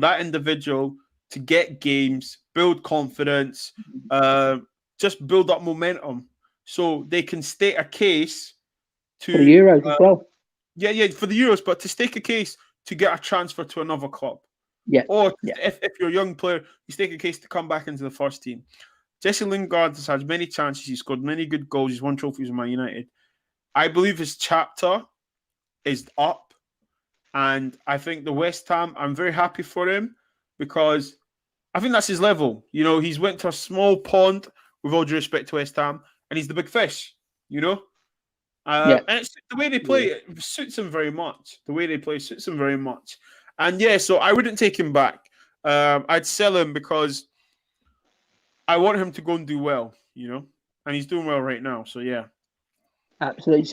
Speaker 3: that individual to get games, build confidence, just build up momentum so they can state a case to...
Speaker 2: For the Euros as well.
Speaker 3: Yeah, for the Euros, but to stake a case to get a transfer to another club.
Speaker 2: Yeah.
Speaker 3: Or if you're a young player, you stake a case to come back into the first team. Jesse Lingard has had many chances. He's scored many good goals. He's won trophies with Man United. I believe his chapter is up. And I think the West Ham, I'm very happy for him because I think that's his level. You know, he's went to a small pond, with all due respect to West Ham, and he's the big fish, you know? And it's the way they play, it suits him very much. The way they play suits him very much. And yeah, so I wouldn't take him back. I'd sell him because I want him to go and do well, you know? And he's doing well right now, so yeah.
Speaker 2: Absolutely.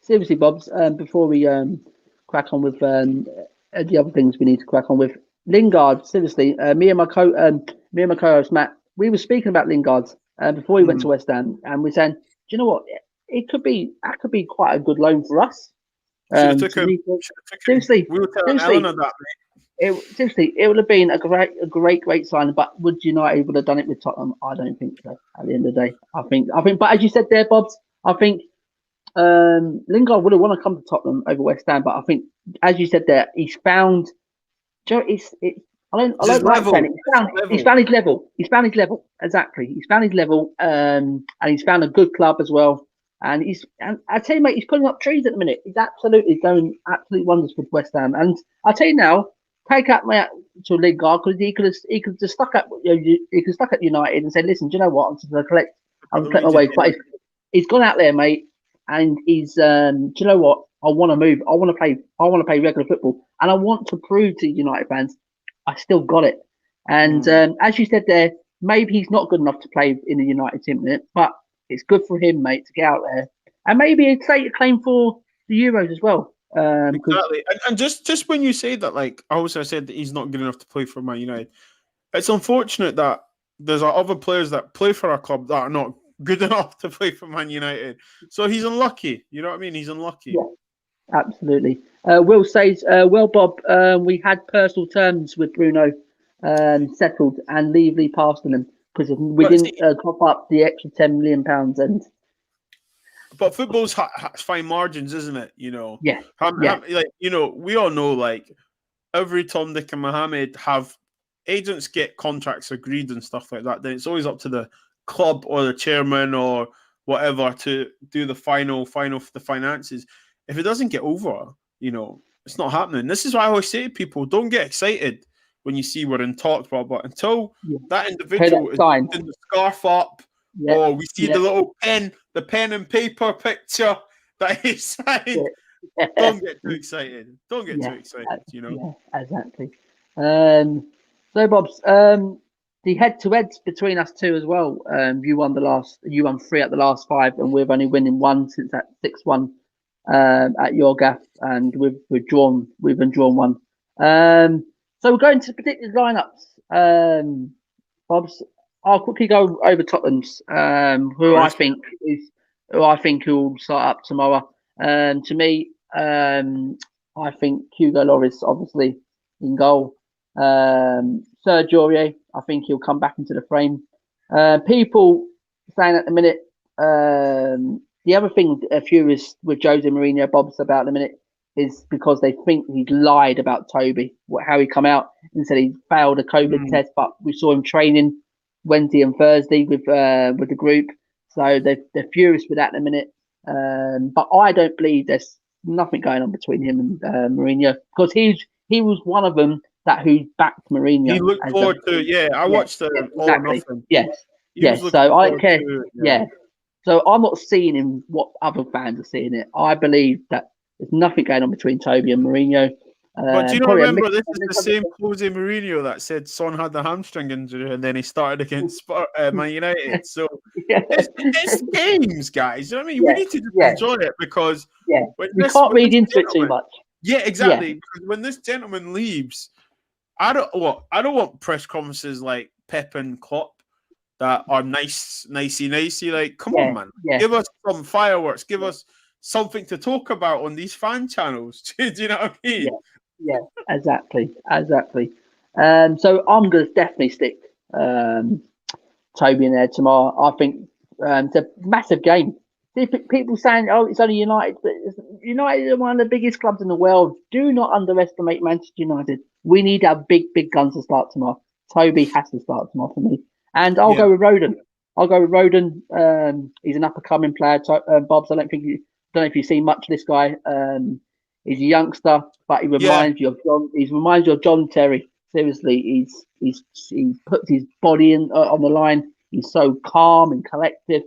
Speaker 2: Seriously, Bobs, before we crack on with the other things we need to crack on with, Lingard, seriously, me and my co-host Matt, we were speaking about Lingard before he went to West Ham, and we're saying, do you know what? That could be quite a good loan for us.
Speaker 3: Seriously, we were telling Ellen of that, mate.
Speaker 2: Seriously, it would have been a great signing. But would United would have done it with Tottenham? I don't think so. At the end of the day, I think. But as you said there, Bobs, I think Lingard would have wanted to come to Tottenham over West Ham. But I think, as you said there, he's found. Joe, I don't like saying it. He's found his level. He's found his level. Exactly. He's found his level. And he's found a good club as well. And I tell you, mate, he's pulling up trees at the minute. He's absolutely doing absolute wonders with West Ham. And I tell you now, take out my to Lingard because he could just stuck at United and said, listen, do you know what? I'm just going to collect my way. But he's gone out there, mate, and he's do you know what? I want to move. I want to play regular football, and I want to prove to United fans I still got it. And as you said there, maybe he's not good enough to play in the United team, but it's good for him, mate, to get out there and maybe take a claim for the Euros as well.
Speaker 3: Exactly. And just when you say that, like I also said that he's not good enough to play for Man United, it's unfortunate that there's other players that play for our club that are not good enough to play for Man United. So he's unlucky. You know what I mean? He's unlucky.
Speaker 2: Yeah, absolutely. Will says, well, Bob, we had personal terms with Bruno settled and legally passed on him because we didn't cough up the extra £10 million.
Speaker 3: But football's fine margins, isn't it? You know.
Speaker 2: Yeah.
Speaker 3: Like, you know, we all know, like, every Tom, Dick, and Mohammed have agents get contracts agreed and stuff like that. Then it's always up to the club or the chairman or whatever to do the final for the finances. If it doesn't get over, you know, it's not happening. This is why I always say to people, don't get excited when you see we're in talks, but until that individual is putting the scarf up, or we see the little pen and paper picture that he signed, don't get too excited. Don't get too excited, you know.
Speaker 2: Yeah, exactly. So, Bobs, the head-to-heads between us two as well. You won 3 at the last 5, and we've only winning 1 since that 6-1 at your gaff, and we've drawn 1. So we're going to predicted lineups. Bobs, I'll quickly go over Tottenham's, who I think will start up tomorrow. To me, I think Hugo Lloris obviously in goal. Serge Aurier, I think he'll come back into the frame. People saying at the minute, the other thing furious with Jose Mourinho, Bob's about the minute, is because they think he's lied about Toby, how he come out and said he failed a COVID test, but we saw him training Wednesday and Thursday with the group, so they're furious with that at the minute. But I don't believe there's nothing going on between him and Mourinho, because he was one of them who backed Mourinho.
Speaker 3: He looked forward to I watched the All or Nothing.
Speaker 2: Yes. So I don't care. So I'm not seeing him what other fans are seeing it. I believe that there's nothing going on between Toby and Mourinho.
Speaker 3: But do you not remember, this is the same Jose Mourinho that said Son had the hamstring injury and then he started against Man United. So it's games, guys. You know what I mean? We need to just enjoy it, because
Speaker 2: we can't read into it too much.
Speaker 3: Yeah, exactly. Because when this gentleman leaves, I don't want press conferences like Pep and Klopp that are nicey. Like, come on, man. Give us some fireworks. Give us something to talk about on these fan channels. Do you know what I mean?
Speaker 2: Yeah, exactly. So I'm going to definitely stick Toby in there tomorrow. I think it's a massive game. People saying, "Oh, it's only United," but United are one of the biggest clubs in the world. Do not underestimate Manchester United. We need our big guns to start tomorrow. Toby has to start tomorrow for me, and I'll go with Rodon. He's an up-and-coming player. Bobs, I don't know if you've seen much of this guy. He's a youngster, but he reminds you of John. He reminds you of John Terry. Seriously, he puts his body on the line. He's so calm and collective.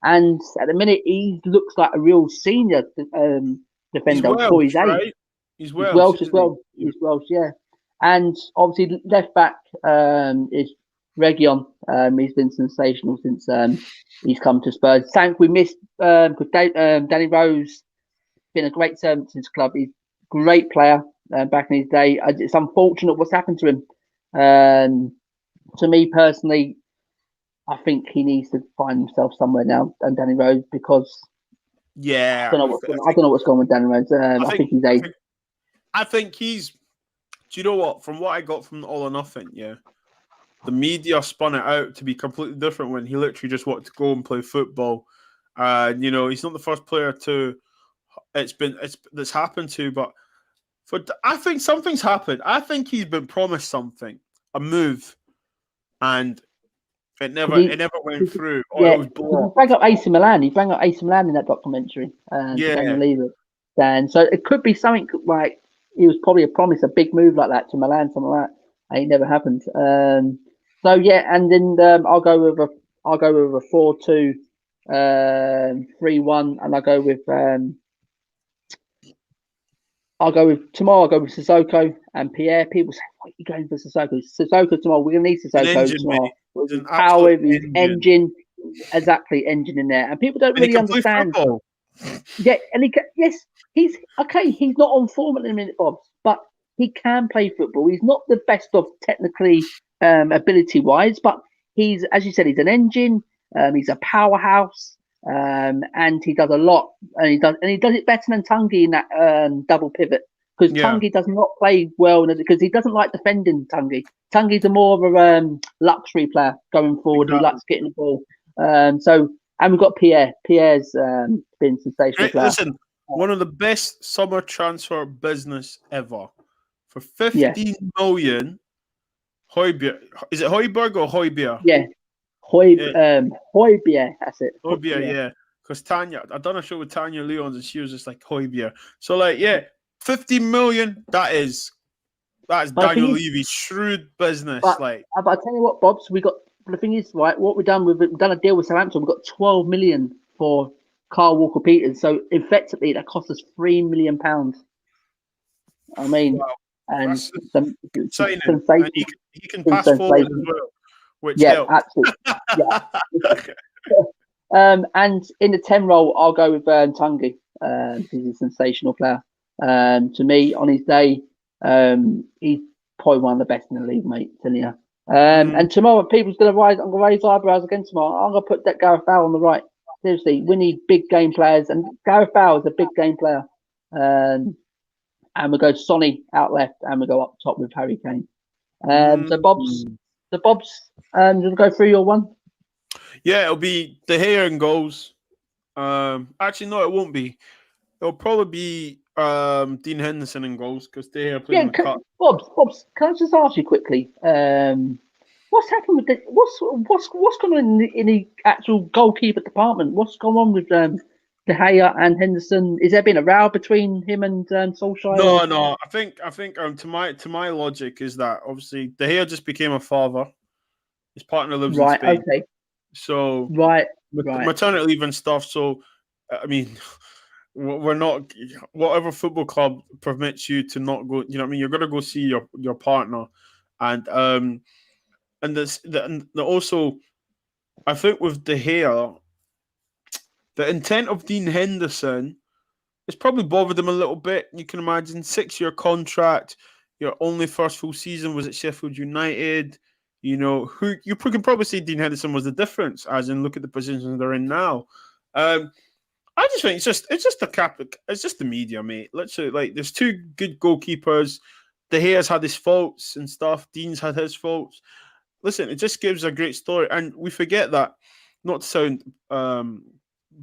Speaker 2: And at the minute, he looks like a real senior defender.
Speaker 3: He's Welsh, right? He's
Speaker 2: Welsh as well. He's Welsh, yeah. And obviously, left back is Reguilon. He's been sensational since he's come to Spurs. Thank we missed because Danny Rose been a great servant to his club. He's a great player back in his day. It's unfortunate what's happened to him. To me personally, I think he needs to find himself somewhere now, and Danny Rose, because I don't know what's going on with Danny Rose. I think he's aged.
Speaker 3: I think he's you know what? From what I got from All or Nothing, yeah, the media spun it out to be completely different when he literally just wanted to go and play football. He's not the first player that's happened to, but I think something's happened. I think he's been promised something, a move, and it never went through, or it was
Speaker 2: He
Speaker 3: blocked.
Speaker 2: bang up AC Milan. He bang up AC Milan in that documentary,
Speaker 3: Yeah.
Speaker 2: to leave it. And so it could be something like he was probably a promise, a big move like that to Milan, something like that. And it never happened. So yeah, and then I'll go with a 4-2, 3-1, and tomorrow. I'll go with Sissoko and Pierre. People say, "What are you going for Sissoko?" Sissoko tomorrow. We're gonna need Sissoko tomorrow. With his power, with his engine, exactly, engine in there, and people don't really understand. Yeah, and he's okay. He's not on form at the minute, Bob, but he can play football. He's not the best of technically, ability wise, but he's, as you said, he's an engine. He's a powerhouse. And he does a lot, and he does it better than Tungi in that double pivot, because Tungi does not play well because he doesn't like defending. Tungi's a more of a luxury player going forward who likes getting the ball. And we've got Pierre. Pierre's been sensational.
Speaker 3: Listen, one of the best summer transfer business ever for 15 million. Højbjerg, is it Højbjerg or Højbjerg?
Speaker 2: Yeah. Højbjerg, that's it.
Speaker 3: Højbjerg, yeah. Because Tanya, I done a show with Tanya Leons and she was just like Højbjerg. So like, yeah, 50 million. That's Daniel Levy's shrewd business.
Speaker 2: But I tell you what, Bobs, the thing is, right, what we've done a deal with Southampton. We've got 12 million for Carl Walker-Peters. So effectively, that cost us £3 million. I mean,
Speaker 3: wow.
Speaker 2: And
Speaker 3: and he can pass forward as well, which helps.
Speaker 2: Absolutely. And in the 10 role, I'll go with Tungi. He's a sensational player. To me, on his day, he's probably one of the best in the league, mate. Telling you. And tomorrow, people's going to raise eyebrows again tomorrow. I'm going to put that Gareth Bale on the right. Seriously, we need big game players, and Gareth Bale is a big game player. And we'll go Sonny out left, and we'll go up top with Harry Kane. So Bob's, you'll go through your one.
Speaker 3: Yeah, it'll be De Gea in goals. Actually, no, it won't be. It'll probably be Dean Henderson in goals because De Gea playing the cut.
Speaker 2: Bob's, can I just ask you quickly? What's happened with what's going on in the actual goalkeeper department? What's going on with De Gea and Henderson? Is there been a row between him and Solskjaer?
Speaker 3: No. I think to my logic is that obviously De Gea just became a father. His partner lives in Spain.
Speaker 2: Okay.
Speaker 3: So maternity leave and stuff. So I mean, we're not, whatever football club permits you to not go. You know what I mean? You're gonna go see your partner, and also, I think with De Gea, the intent of Dean Henderson has probably bothered him a little bit. You can imagine 6-year contract. Your only first full season was at Sheffield United. You know, who you can probably say Dean Henderson was the difference, as in look at the positions they're in now. I just think it's just the media, mate. Literally, like there's two good goalkeepers. De Gea's had his faults and stuff. Dean's had his faults. Listen, it just gives a great story, and we forget that. Not to sound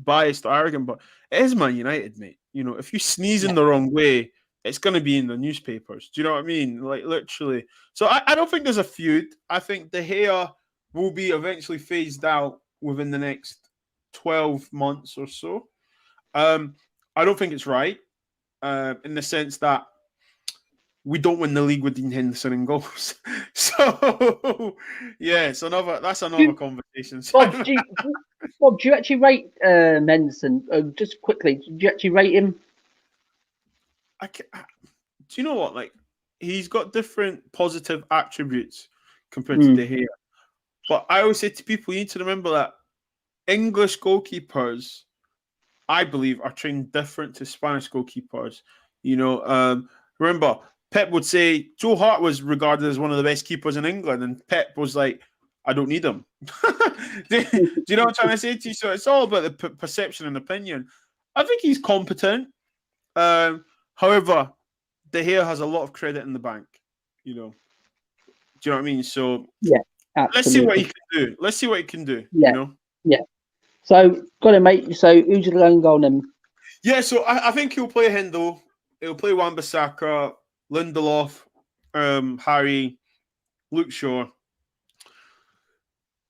Speaker 3: biased or arrogant, but it is Man United, mate. You know, if you sneeze in the wrong way, it's going to be in the newspapers. Do you know what I mean? Like, literally. So I don't think there's a feud. I think De Gea will be eventually phased out within the next 12 months or so. I don't think it's right in the sense that we don't win the league with Dean Henderson in goals. So, yeah, that's another conversation.
Speaker 2: Bob, do you actually rate Henderson? Just quickly, do you actually rate him?
Speaker 3: Do you know what? Like, he's got different positive attributes compared to De Gea. But I always say to people, you need to remember that English goalkeepers, I believe, are trained different to Spanish goalkeepers. You know, remember, Pep would say Joe Hart was regarded as one of the best keepers in England, and Pep was like, I don't need him. Do you know what I'm trying to say to you? So it's all about the perception and opinion. I think he's competent. However, De Gea has a lot of credit in the bank. you know. Do you know what I mean? So
Speaker 2: Yeah,
Speaker 3: let's see what he
Speaker 2: absolutely.
Speaker 3: can do.
Speaker 2: Yeah,
Speaker 3: You know.
Speaker 2: yeah. So got it, mate. So who's your lone goal then?
Speaker 3: Yeah, so I think he'll play Hendo. He'll play Wan-Bissaka, Lindelof, Harry, Luke Shaw.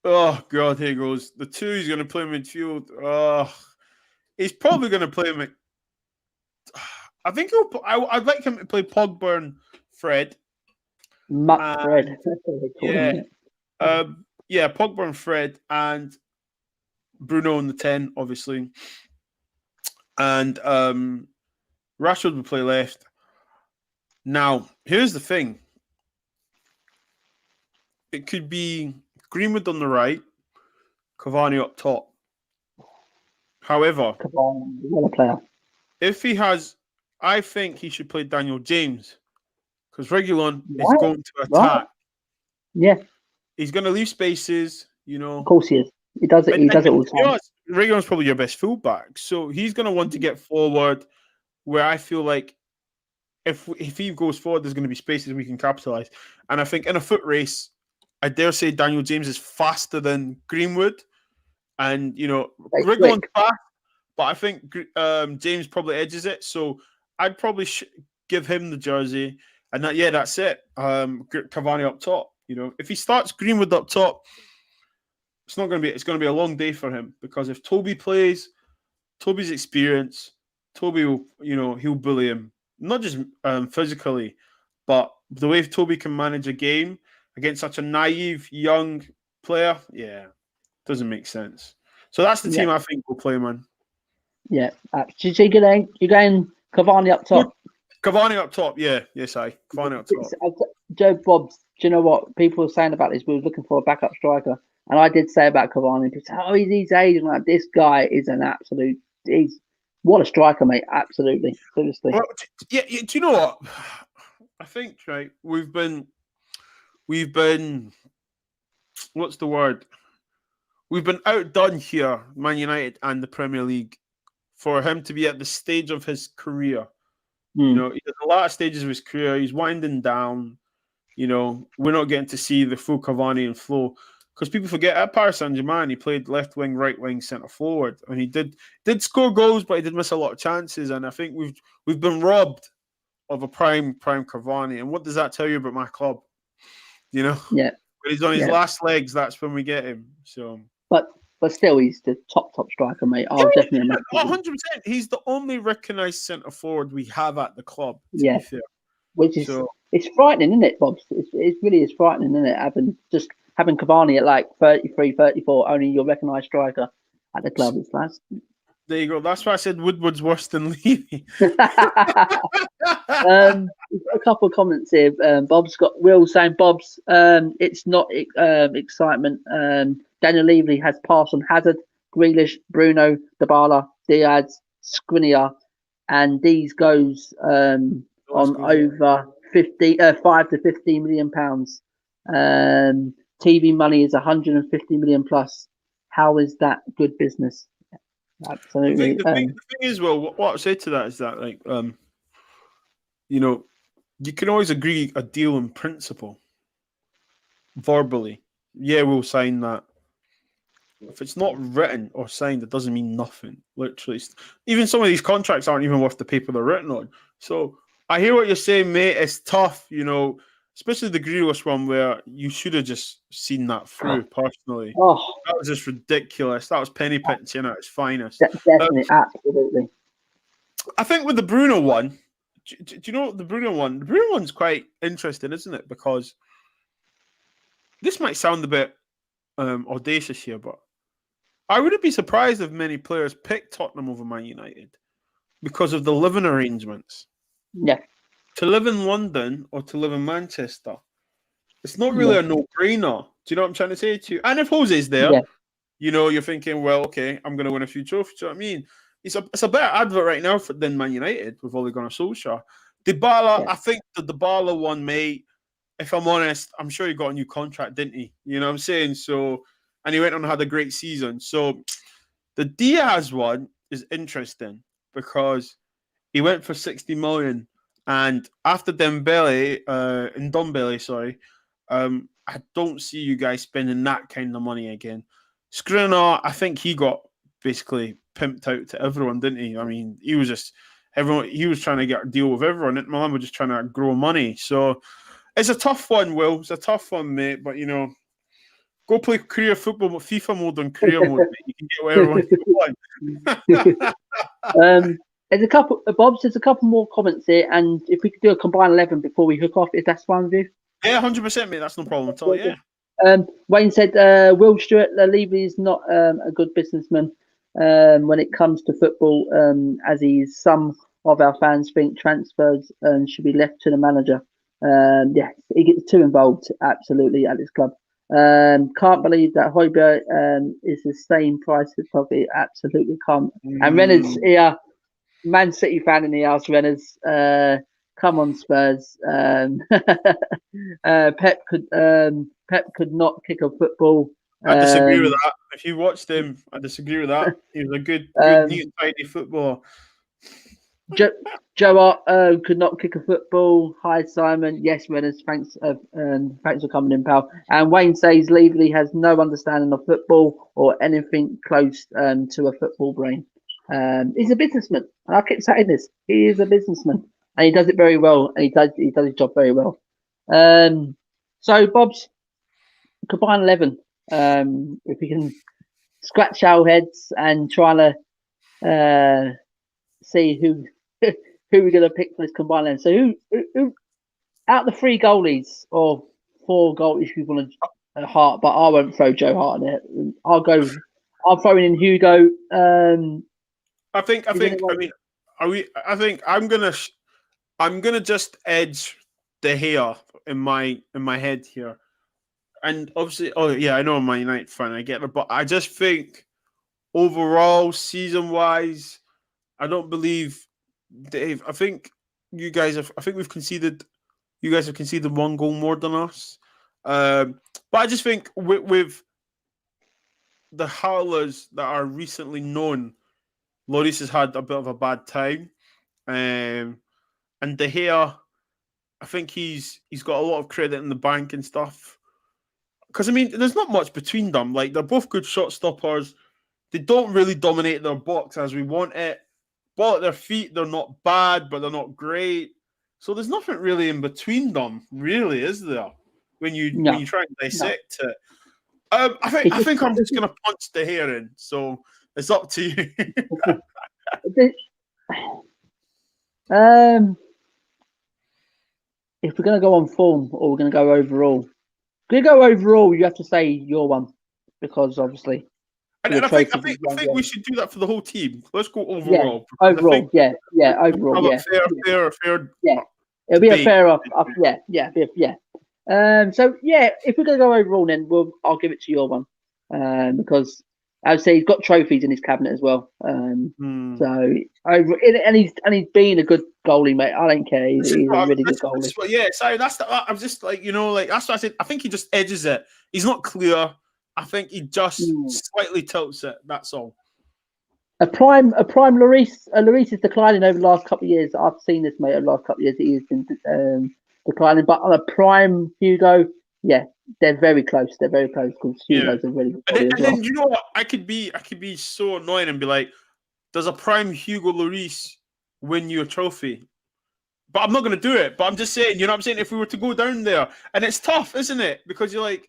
Speaker 3: Oh God, here goes. The two he's going to play midfield. He's probably going to play him. I think I'd like him to play Pogba and Fred.
Speaker 2: Mutt Fred.
Speaker 3: Yeah, yeah, Pogba and Fred, and Bruno on the 10, obviously, and Rashford will play left. Now, here's the thing. It could be Greenwood on the right, Cavani up top. However,
Speaker 2: Cavani, what a player.
Speaker 3: if he has, I think he should play Daniel James because Reguilon is
Speaker 2: Right,
Speaker 3: going to
Speaker 2: right.
Speaker 3: attack.
Speaker 2: Yeah,
Speaker 3: He's going to leave spaces,
Speaker 2: of course he is. He does it. He does it all the
Speaker 3: to be
Speaker 2: time.
Speaker 3: honest, Reguilon's probably your best fullback, so he's going to want to get forward. Where I feel like if he goes forward, there's going to be spaces we can capitalize. And I think in a foot race, I dare say Daniel James is faster than Greenwood. And, Reguilon's fast, but I think James probably edges it. So I'd probably give him the jersey. And that's it. Cavani up top. If he starts Greenwood up top, it's going to be a long day for him because if Toby plays, Toby's experience, Toby will, he'll bully him. Not just physically, but the way Toby can manage a game against such a naive young player, doesn't make sense. So that's the team I think will play, man.
Speaker 2: Yeah. So you're going Cavani up top?
Speaker 3: Cavani up top, yeah. Yes, Cavani up top.
Speaker 2: Joe Bobbs, do you know what people were saying about this? We were looking for a backup striker. And I did say about Cavani, people say, he's aging. Like, this guy is an absolute, what a striker, mate. Absolutely. Seriously.
Speaker 3: Well, do you know what? I think, right, we've been, what's the word? We've been outdone here, Man United and the Premier League, for him to be at the stage of his career. He's at the latter stages of his career. He's winding down. We're not getting to see the full Cavani and flow. Because people forget at Paris Saint-Germain, he played left wing, right wing, centre forward, and he did score goals, but he did miss a lot of chances. And I think we've been robbed of a prime Cavani. And what does that tell you about my club?
Speaker 2: Yeah.
Speaker 3: When he's on his last legs, that's when we get him. So,
Speaker 2: but still, he's the top striker, mate. I'll definitely
Speaker 3: 100%. He's the only recognised centre forward we have at the club. To be fair,
Speaker 2: which is it's frightening, isn't it, Bob? It really is frightening, isn't it? Having Cavani at like 33, 34, only your recognised striker at the club. It's nice.
Speaker 3: There you go. That's why I said Woodward's worse than Levy.
Speaker 2: We've got a couple of comments here. Bob's got Will saying, Bob's, it's not excitement. Daniel Levy has passed on Hazard, Grealish, Bruno, Dybala, Diaz, Skriniar, and these goes on over 5 to 15 million pounds. TV money is 150 million plus. How is that good business? Absolutely.
Speaker 3: The thing is, well, what I say to that is that, like, you can always agree a deal in principle, verbally. Yeah, we'll sign that. If it's not written or signed, it doesn't mean nothing. Literally, even some of these contracts aren't even worth the paper they're written on. So I hear what you're saying, mate. It's tough, especially the Grealish one where you should have just seen that through personally. That was just ridiculous. That was penny pinching at its finest.
Speaker 2: Definitely, absolutely.
Speaker 3: I think with the Bruno one, do you know the Bruno one? The Bruno one's quite interesting, isn't it? Because this might sound a bit audacious here, but I wouldn't be surprised if many players picked Tottenham over Man United because of the living arrangements.
Speaker 2: Yeah.
Speaker 3: To live in London or to live in Manchester, it's not really a no-brainer. Do you know what I'm trying to say to you? And if Jose's there, you're thinking, well, okay, I'm going to win a few trophies. Do you know what I mean? It's a better advert right now than Man United with Ole Gunnar Solskjaer. Dybala, I think the Dybala one, mate, if I'm honest, I'm sure he got a new contract, didn't he? You know what I'm saying? So, and he went on and had a great season. So the Diaz one is interesting because he went for 60 million And after Dembele, and Dombele, sorry, I don't see you guys spending that kind of money again. Skriniar, I think he got basically pimped out to everyone, didn't he? I mean, he was just everyone. He was trying to get a deal with everyone. Inter Milan were just trying to grow money. So it's a tough one, Will. It's a tough one, mate. But go play career football, FIFA mode on career mode. Mate. You can get whatever you want.
Speaker 2: There's a couple, Bob's. There's a couple more comments here, and if we could do a combined 11 before we hook off, if that's fine with you.
Speaker 3: Yeah, 100%, mate. That's no problem at all. Yeah.
Speaker 2: Wayne said, Will Stewart Levy is not a good businessman when it comes to football, as some of our fans think transfers should be left to the manager. Yes, he gets too involved, absolutely, at this club. Can't believe that Højbjerg is the same price as Toby. Absolutely can't. And Renner's here, Man City fan in the house, Renner's. Come on, Spurs. Pep could not kick a football.
Speaker 3: I disagree with that. If you watched him, I disagree with that. He was a good neat, tidy footballer.
Speaker 2: Joe Hart could not kick a football. Hi, Simon. Yes, Reynolds. Thanks for coming in, pal. And Wayne says Levy has no understanding of football or anything close to a football brain. He's a businessman, and I keep saying this. He is a businessman, and he does it very well. And he does his job very well. So, Bob's combined 11. If we can scratch our heads and try to see who we're going to pick for this combined 11. So, who out the 3 goalies or 4 goalies you want to Hart, but I won't throw Joe Hart in it. I'm throwing in Hugo.
Speaker 3: I think I'm gonna just edge De Gea in my head here, and obviously, I know I'm a United fan, I get it, but I just think overall, season wise, I don't believe Dave. I think you guys have. I think we've conceded. You guys have conceded 1 goal more than us, but I just think with the howlers that are recently known, Lloris has had a bit of a bad time, and De Gea, I think he's got a lot of credit in the bank and stuff. Because I mean, there's not much between them. Like, they're both good shot stoppers. They don't really dominate their box as we want it. Ball at their feet, they're not bad, but they're not great. So there's nothing really in between them, really, is there? When you try and dissect it. I think I'm just gonna punch De Gea in. So it's up to you.
Speaker 2: If we're going to go on form or we're going to go overall, if we go overall, you have to say your one, because obviously.
Speaker 3: And I think we should do that for the whole team. Let's go overall.
Speaker 2: Yeah, overall, overall, yeah.
Speaker 3: Fair.
Speaker 2: Yeah, it'll be a fair off. Yeah. So yeah, if we're going to go overall, then I'll give it to your one, because I would say he's got trophies in his cabinet as well. So and he's been a good goalie, mate. I don't care. He's a really good goalie.
Speaker 3: Sorry, I'm just like, that's what I said. I think he just edges it. He's not clear. I think he just slightly tilts it. That's all.
Speaker 2: A prime Lloris. Lloris is declining over the last couple of years. I've seen this, mate. Over the last couple of years, he has been declining. But on a prime Hugo, yeah, they're very close. They're very close because Hugo's a really good goalie.
Speaker 3: And then you know what? I could be so annoying and be like, "Does a prime Hugo Lloris win you a trophy?" But I'm not going to do it. But I'm just saying, you know what I'm saying? If we were to go down there, and it's tough, isn't it? Because you're like,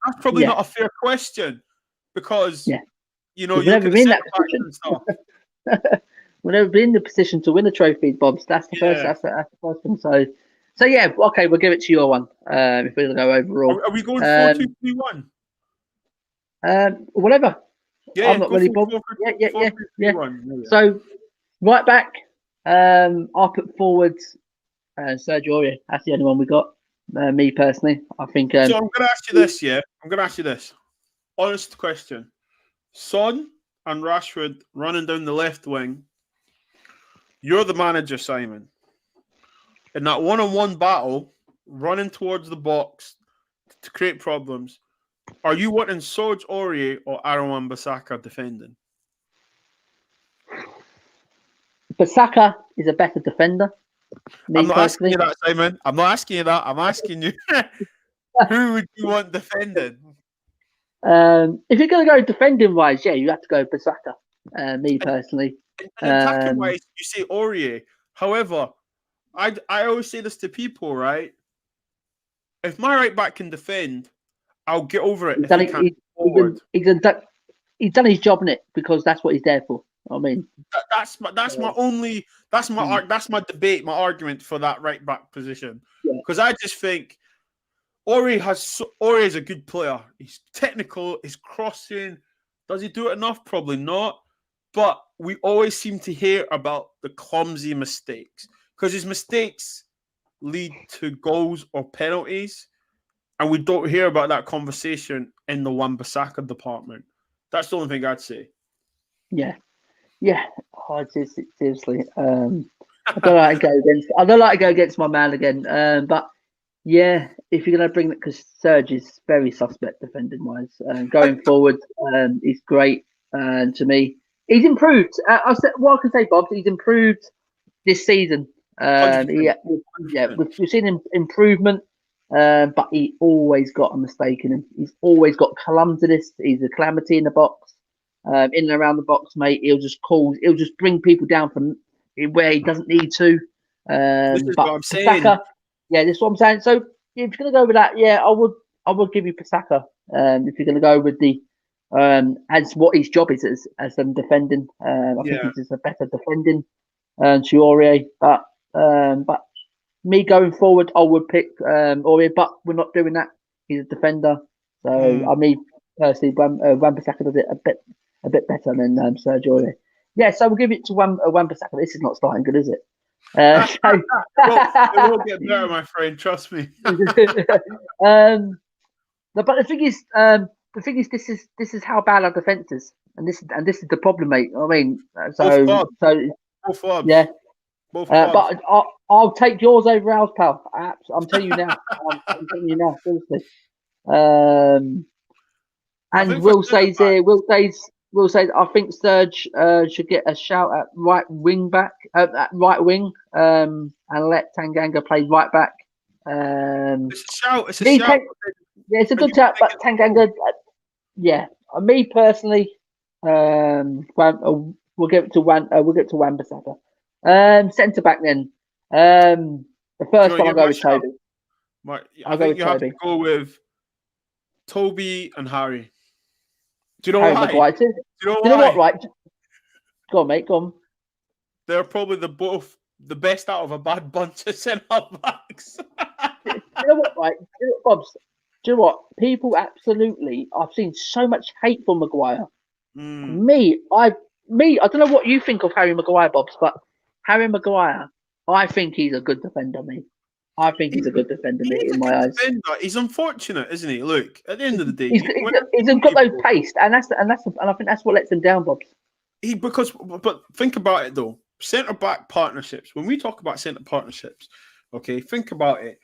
Speaker 3: that's probably not a fair question, because you've
Speaker 2: never been in that position. We've never been in the position to win a trophy, Bobs. That's the first. That's the first thing. So yeah, okay, we'll give it to your one. If we're gonna go overall,
Speaker 3: are we going 4-2-3-1?
Speaker 2: Whatever.
Speaker 3: Yeah,
Speaker 2: I'm not really bothered. Yeah. So right back, I'll put forward Sergio Aurier. That's the only one we got. Me personally, I think.
Speaker 3: So I'm going to ask you this. Yeah, I'm going to ask you this. Honest question: Son and Rashford running down the left wing. You're the manager, Simon. In that one-on-one battle, running towards the box to create problems, are you wanting Sergio Aurier or Aaron Wan-Bissaka defending?
Speaker 2: Bissaka is a better defender. Me
Speaker 3: I'm not asking
Speaker 2: personally.
Speaker 3: you that, Simon. I'm not asking you that. I'm asking you who would you want defending?
Speaker 2: If you're going to go defending wise, yeah, you have to go Basaka. Me
Speaker 3: And,
Speaker 2: personally.
Speaker 3: and attacking wise, you say Aurier. However, I always say this to people, right? If my right back can defend, I'll get over it
Speaker 2: He's
Speaker 3: if
Speaker 2: done
Speaker 3: he
Speaker 2: it.
Speaker 3: can't forward.
Speaker 2: He's done his job in it because that's what he's there for. I mean,
Speaker 3: That's my only that's my debate, my argument for that right back position.
Speaker 2: Yeah.
Speaker 3: Because I just think Aurier is a good player. He's technical. He's crossing. Does he do it enough? Probably not. But we always seem to hear about the clumsy mistakes because his mistakes lead to goals or penalties, and we don't hear about that conversation in the Wan-Bissaka department. That's the only thing I'd say.
Speaker 2: yeah. Oh, seriously. I don't like to go against my man again. But yeah, if you're going to bring that, because Serge is very suspect defending wise. Going forward, he's great. To me, he's improved. What I can say, Bob, he's improved this season.
Speaker 3: 100%.
Speaker 2: We've seen him improvement. But he always got a mistake in him. He's always got clumsiness. He's a calamity in the box. In and around the box, mate. He'll just bring people down from where he doesn't need to.
Speaker 3: This is what I'm saying.
Speaker 2: Pasaka, this is what I'm saying. So if you're gonna go with that, I would give you Pasaka. If you're gonna go with the as what his job is as them defending, I think he's just a better defending to Aurier. But me going forward, I would pick Aurier, but we're not doing that. He's a defender, so I mean personally, Wan-Bissaka does it a bit better than Serge Aurier. Yeah, so we'll give it to Wan-Bissaka. This is not starting good, is it?
Speaker 3: Well, it will get better, my friend. Trust me.
Speaker 2: But the thing is, this is how bad our defense is, and this is the problem, mate. I mean,
Speaker 3: Both clubs.
Speaker 2: Yeah.
Speaker 3: Both clubs.
Speaker 2: But I'll take yours over ours, pal. I'm telling you now. I'm telling you now, seriously. And Will says, I think Serge should get a shout at right wing back, at right wing, and let Tanganga play right back.
Speaker 3: It's a shout.
Speaker 2: Yeah, it's a good shout, but Tanganga, me personally, we'll give it to Wan-Bissaka. Centre back then. The first one I'll go with Toby.
Speaker 3: I think you have to go with Toby and Harry. Do you know
Speaker 2: Harry
Speaker 3: why?
Speaker 2: Maguire too.
Speaker 3: Do you
Speaker 2: know what? Right. Go on, mate. Go on.
Speaker 3: They're probably the best out of a bad bunch of centre backs.
Speaker 2: You know what? Right. Bobs. Do you know what? People absolutely. I've seen so much hate for Maguire. Me, I don't know what you think of Harry Maguire, Bobs, but Harry Maguire, I think he's a good defender, mate. I think he's a good defender, mate, in my eyes.
Speaker 3: He's unfortunate, isn't he? Look, at the end of the day,
Speaker 2: he's got no pace, and I think that's what lets him down, Bobs.
Speaker 3: But think about it though. Centre back partnerships. When we talk about centre partnerships, okay, think about it.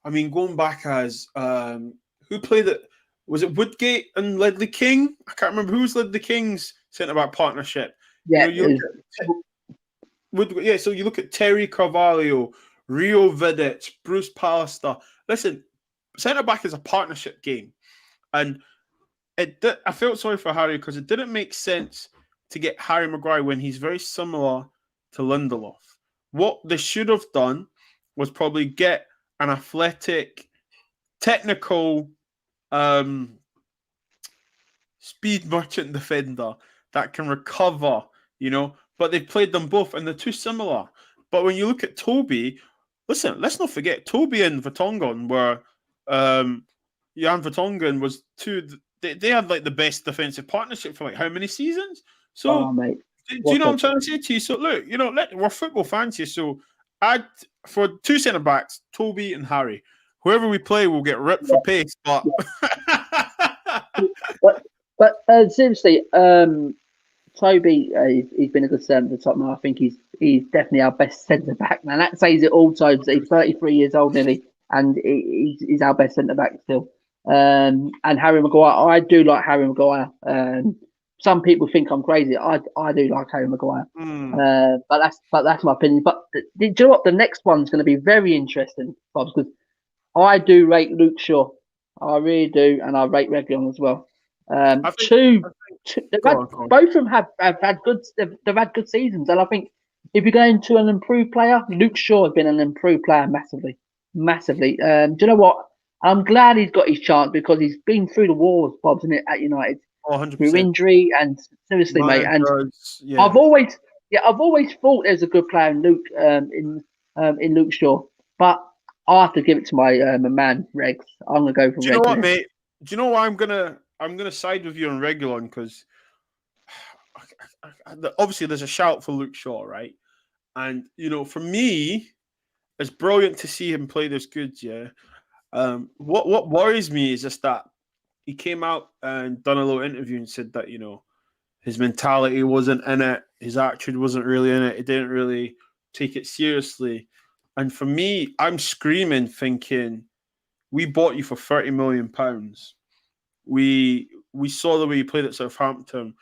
Speaker 3: I mean, going back as who played it? Was it Woodgate and Ledley King? I can't remember who's Ledley King's centre back partnership.
Speaker 2: Yeah,
Speaker 3: so you look at Terry Carvalho, Rio Vidic, Bruce Pallister. Listen, centre back is a partnership game, and I felt sorry for Harry because it didn't make sense to get Harry Maguire when he's very similar to Lindelof. What they should have done was probably get an athletic, technical, speed merchant defender that can recover, but they've played them both and they're too similar. But when you look at Toby, listen, let's not forget Toby and Vertonghen were Jan Vertonghen was they had like the best defensive partnership for like how many seasons? So
Speaker 2: mate.
Speaker 3: Do you know what I'm trying to say to you? So look, we're football fans here. So for two centre backs, Toby and Harry. Whoever we play will get ripped for pace, but
Speaker 2: seriously, Toby, he's been a good servant for Tottenham. I think he's definitely our best centre back. Now that says it all. Times he's 33 years old nearly, and he's our best centre back still. And Harry Maguire, I do like Harry Maguire. some people think I'm crazy. I do like Harry Maguire, but that's my opinion. But do you know what? The next one's going to be very interesting, Bob, because I do rate Luke Shaw. I really do, and I rate Reguilon as well.
Speaker 3: I think, go on.
Speaker 2: Both of them have had good. They've had good seasons, and I think if you're going to an improved player, Luke Shaw has been an improved player massively, massively. Do you know what? I'm glad he's got his chance because he's been through the wars, Bob's, in it at United.
Speaker 3: 100%.
Speaker 2: Through injury and seriously, mate. And I've always thought there's a good player in Luke, in Luke Shaw, but I have to give it to my man Regs. I'm gonna go for.
Speaker 3: Do you know what, mate? Do you know why I'm gonna side with you on Reguilon? Because obviously there's a shout for Luke Shaw, right? And for me, it's brilliant to see him play this good. Yeah. What worries me is just that he came out and done a little interview and said that his mentality wasn't in it, his attitude wasn't really in it. He didn't really take it seriously. And for me, I'm screaming, thinking, we bought you for £30 million. We saw the way you played at Southampton.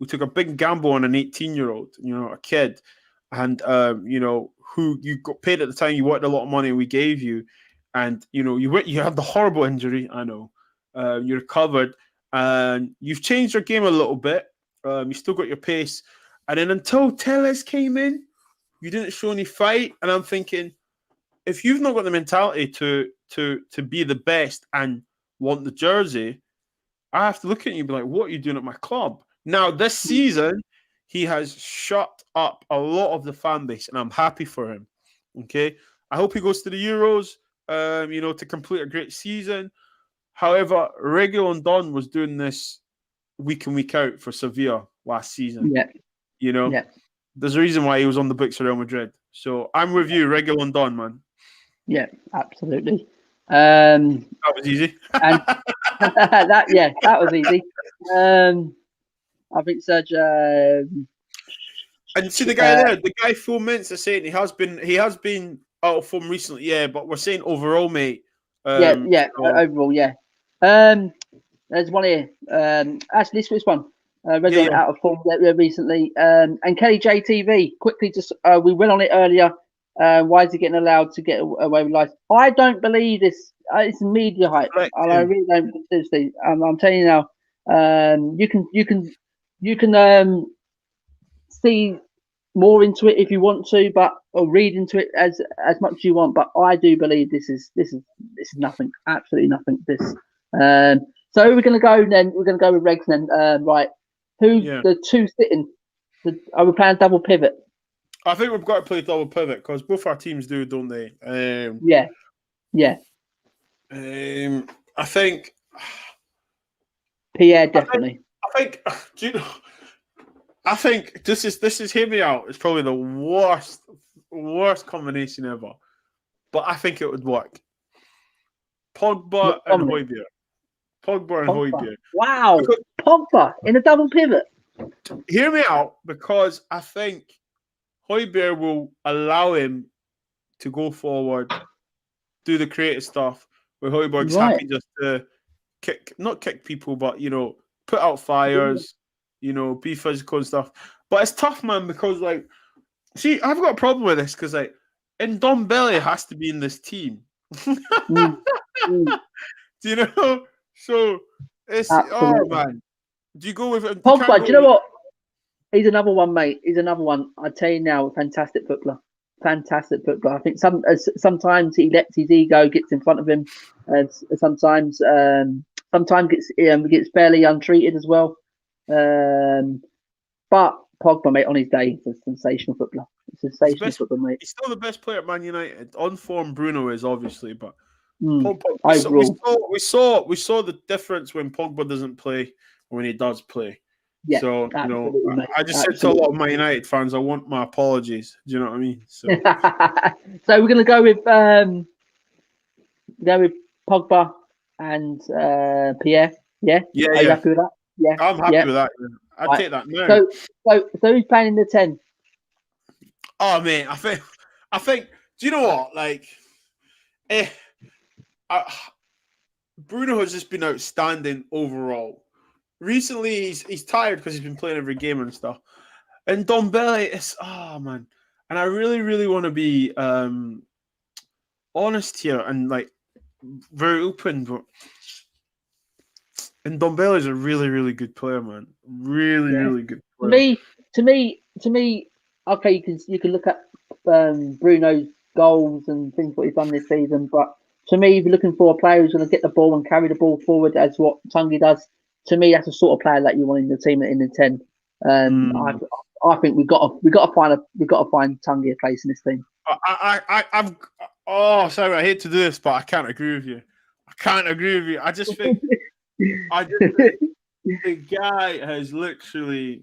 Speaker 3: We took a big gamble on an 18-year-old, a kid, and who you got paid at the time. You wanted a lot of money, we gave you, and you had the horrible injury. I know. You recovered, and you've changed your game a little bit. You still got your pace, and then until Telles came in, you didn't show any fight. And I'm thinking, if you've not got the mentality to be the best and want the jersey, I have to look at you and be like, what are you doing at my club? Now, this season, he has shut up a lot of the fan base, and I'm happy for him. Okay? I hope he goes to the Euros, to complete a great season. However, Reguilon Don was doing this week in, week out for Sevilla last season.
Speaker 2: Yeah.
Speaker 3: There's a reason why he was on the books of Real Madrid. So I'm with you, Reguilon Don, man.
Speaker 2: Yeah, absolutely. That
Speaker 3: was easy.
Speaker 2: And that was easy. I think Sergio.
Speaker 3: And see the guy there, the guy 4 minutes is saying he has been out of form recently, yeah, but we're saying overall, mate.
Speaker 2: Overall, yeah. There's one here. Actually, this was one. Reguilon out of form recently. And Kelly JTV, quickly, just we went on it earlier. Why is he getting allowed to get away with life? I don't believe this. It's media hype, and I really don't. Seriously, I'm telling you now. You can see more into it if you want to, or read into it as much as you want. But I do believe this is nothing, absolutely nothing. So we're going to go then. We're going to go with Regs then. Right, the two sitting? Are we playing double pivot?
Speaker 3: I think we've got to play double pivot because both our teams do, don't they?
Speaker 2: Yeah.
Speaker 3: I think
Speaker 2: Pierre definitely.
Speaker 3: I think this is hear me out. It's probably the worst combination ever, but I think it would work. Pogba and Højbjerg.
Speaker 2: Wow, Pogba in a double pivot.
Speaker 3: Hear me out, because I think Højbjerg will allow him to go forward, do the creative stuff, where Højbjerg's happy just to not kick people, but put out fires, be physical and stuff. But it's tough, man, because see, I've got a problem with this because Ndombele has to be in this team. Do you know? So it's man. Do you go with
Speaker 2: Pogba? Do you know what? He's another one, mate. He's another one. I tell you now, fantastic footballer. I think sometimes he lets his ego gets in front of him, and sometimes gets fairly untreated as well. But Pogba, mate, on his day, he's a sensational footballer. Footballer, mate.
Speaker 3: He's still the best player at Man United. On form, Bruno is obviously, but
Speaker 2: we
Speaker 3: saw the difference when Pogba doesn't play and when he does play.
Speaker 2: Yeah,
Speaker 3: so I just said to a lot of My United fans, I want my apologies. Do you know what I mean? So,
Speaker 2: so we're gonna go with Pogba and Pierre. Yeah. Are you happy with that? Yeah,
Speaker 3: I'm happy with that. I'd take that now.
Speaker 2: So who's playing in the 10?
Speaker 3: Oh man, I think. Do you know what? Bruno has just been outstanding overall. recently he's tired because he's been playing every game and stuff. And Dombele is man, and I really want to be honest here and like very open, but and Dombele is a really good player, man. Really good
Speaker 2: To
Speaker 3: player.
Speaker 2: me. Okay, you can look at Bruno's goals and things what he's done this season, but to me, if you're looking for a player who's going to get the ball and carry the ball forward, as what Tungi does, to me, that's the sort of player that you want in the team in the 10. I think we've got to find Tungi a place in this team.
Speaker 3: Sorry, I hate to do this, but I can't agree with you. I just think the guy has literally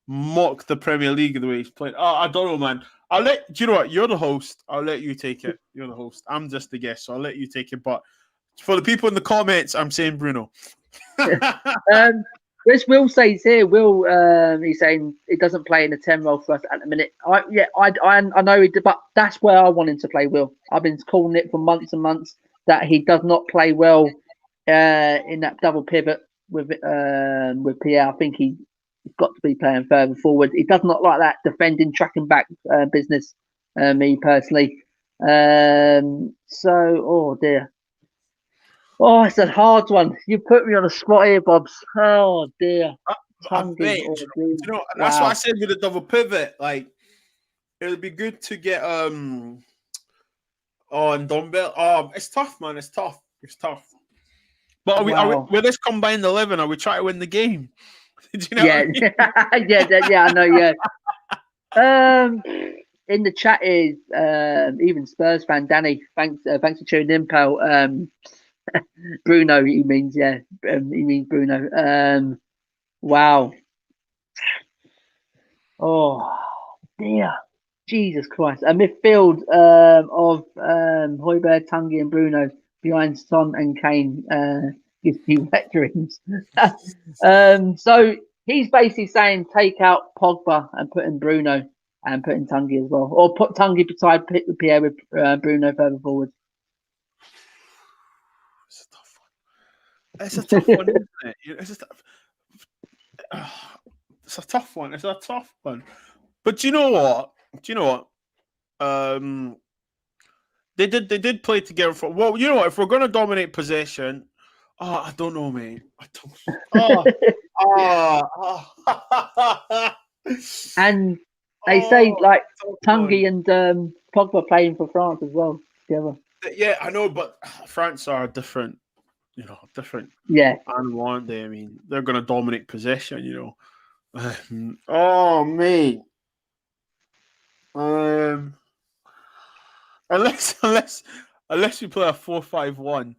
Speaker 3: mocked the Premier League the way he's played. I don't know, man. Do you know what? You're the host. I'll let you take it. You're the host. I'm just the guest, so I'll let you take it. But for the people in the comments, I'm saying Bruno.
Speaker 2: Which Will says here, he's saying it doesn't play in the 10 role for us at the minute. I know he did, but that's where I want him to play. Will, I've been calling it for months and months that he does not play well in that double pivot with Pierre. I think he's got to be playing further forward. He does not like that defending, tracking back business. Me personally. Oh dear. Oh, it's a hard one. You put me on a spot here, Bobs. Oh dear.
Speaker 3: That's what I said with the double pivot. Like, it would be good to get on Dombele. It's tough, man. It's tough. But with this combined 11, are we trying to win the game? Did you know?
Speaker 2: Yeah, I know. Yeah. In the chat is even Spurs fan Danny. Thanks for tuning in, pal. Bruno, he means he means Bruno. Wow. Oh dear, Jesus Christ! A midfield of Højbjerg, Tanguy, and Bruno behind Son and Kane gives me wet dreams. So he's basically saying take out Pogba and put in Bruno and put in Tanguy as well, or put Tanguy beside Pierre with Bruno further forward.
Speaker 3: It's a tough one, isn't it? It's a tough one. But do you know what? They did play together for. Well, you know what? If we're going to dominate possession, I don't know, mate.
Speaker 2: And they say like Tanguy and Pogba playing for France as well together.
Speaker 3: Yeah, I know, but France are different. Different.
Speaker 2: Yeah.
Speaker 3: Animal, aren't they? I mean, they're going to dominate possession. Oh, mate. Unless we play a 4-5-1.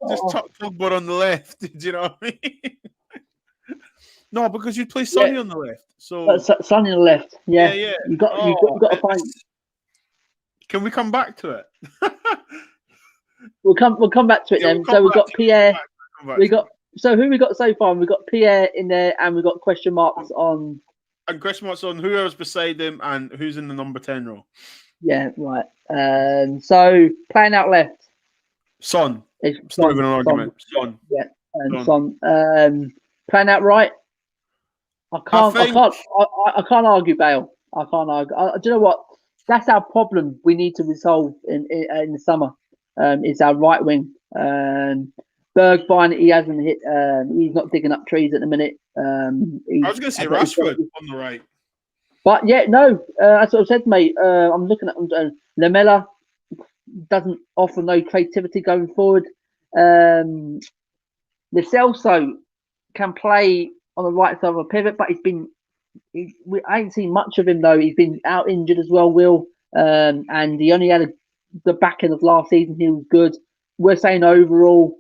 Speaker 3: just chuck Pogba on the left. Do you know what I mean? No, because you play Sonny on the left. So
Speaker 2: Sonny on the left. Yeah. You got to find.
Speaker 3: Can we come back to it?
Speaker 2: We'll come back to it then. So we've got Pierre. So who we got so far? We've got Pierre in there, and we've got question marks on.
Speaker 3: And question marks on who else beside him and who's in the number 10 role.
Speaker 2: Yeah, right. So playing out left.
Speaker 3: Son. It's not even an argument. Son.
Speaker 2: Yeah, Son. Playing out right. I can't argue Bale. I can't argue. Do you know what? That's our problem. We need to resolve in the summer. It's our right wing. Bergwijn, he hasn't hit. He's not digging up trees at the minute.
Speaker 3: I was going to say Rashford on the right.
Speaker 2: But that's what I said, mate. I'm looking at Lamela. Doesn't offer no creativity going forward. Lo Celso can play on the right side of a pivot, but I ain't seen much of him though. He's been out injured as well, Will. And he only had the back end of last season. He was good. We're saying overall,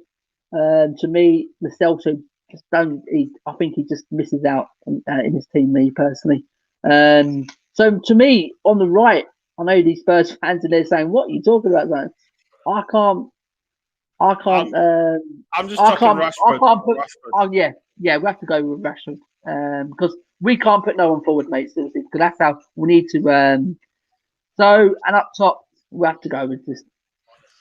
Speaker 2: to me, Lo Celso just don't. I think he just misses out in his team. Me personally. So to me, on the right, I know these Spurs fans are there saying, "What are you talking about, man?" I can't.
Speaker 3: I'm just talking Rashford.
Speaker 2: I can't put. Rashford. Oh yeah, we have to go with Rashford because we can't put no one forward, mate. Seriously, because that's how we need to. So and up top, we have to go with this.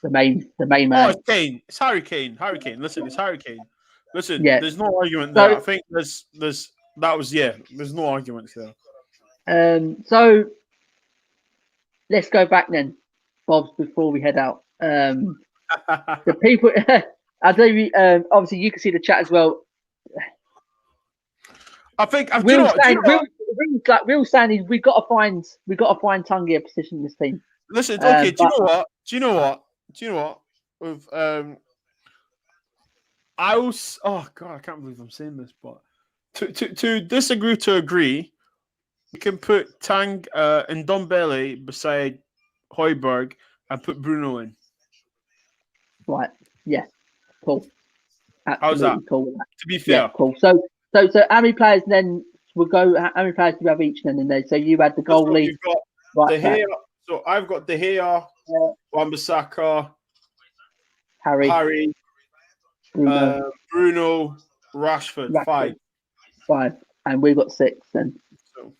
Speaker 2: the main
Speaker 3: Oh,
Speaker 2: man.
Speaker 3: it's Kane. It's Harry Kane. Harry Kane. Listen, it's Harry Kane. Listen,
Speaker 2: Yeah.
Speaker 3: there's no argument there. I think there's there's no arguments there.
Speaker 2: So let's go back then, Bobs, before we head out. The people, I don't. Obviously, you can see the chat as well.
Speaker 3: I think
Speaker 2: Real saying is we got to find Tungi a position in this team.
Speaker 3: Listen, okay. Do you know what? With I was. Oh God, I can't believe I'm saying this, but to disagree to agree, we can put Tang and Dombele beside Højbjerg and put Bruno in.
Speaker 2: Right. Yeah. Cool.
Speaker 3: How's
Speaker 2: Absolutely
Speaker 3: that?
Speaker 2: cool.
Speaker 3: To be fair,
Speaker 2: yeah, cool. So how many players then will go? How many players do you have each then in there? So you had the goalie.
Speaker 3: You've got De Gea. So I've got De Gea, Wan-Bissaka, Harry, Bruno, Rashford. 5,
Speaker 2: and we've got 6 then.
Speaker 3: So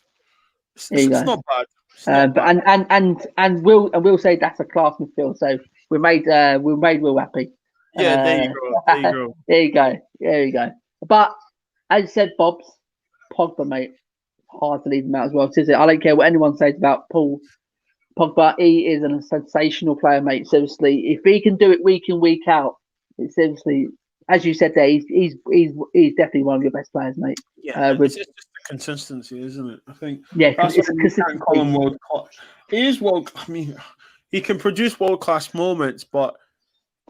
Speaker 3: it's not bad.
Speaker 2: And we'll say that's a class midfield. So we made Will happy.
Speaker 3: Yeah, there you go.
Speaker 2: There you go. But as you said, Bob's Pogba, mate, hard to leave him out as well. Is it? I don't care what anyone says about Paul Pogba. He is a sensational player, mate. Seriously, if he can do it week in, week out, it's seriously, as you said there, he's definitely one of your best players, mate.
Speaker 3: Yeah, it's just the consistency, isn't it? I think.
Speaker 2: Yeah,
Speaker 3: that's what we can't call him world class. He is world. I mean, he can produce world class moments, but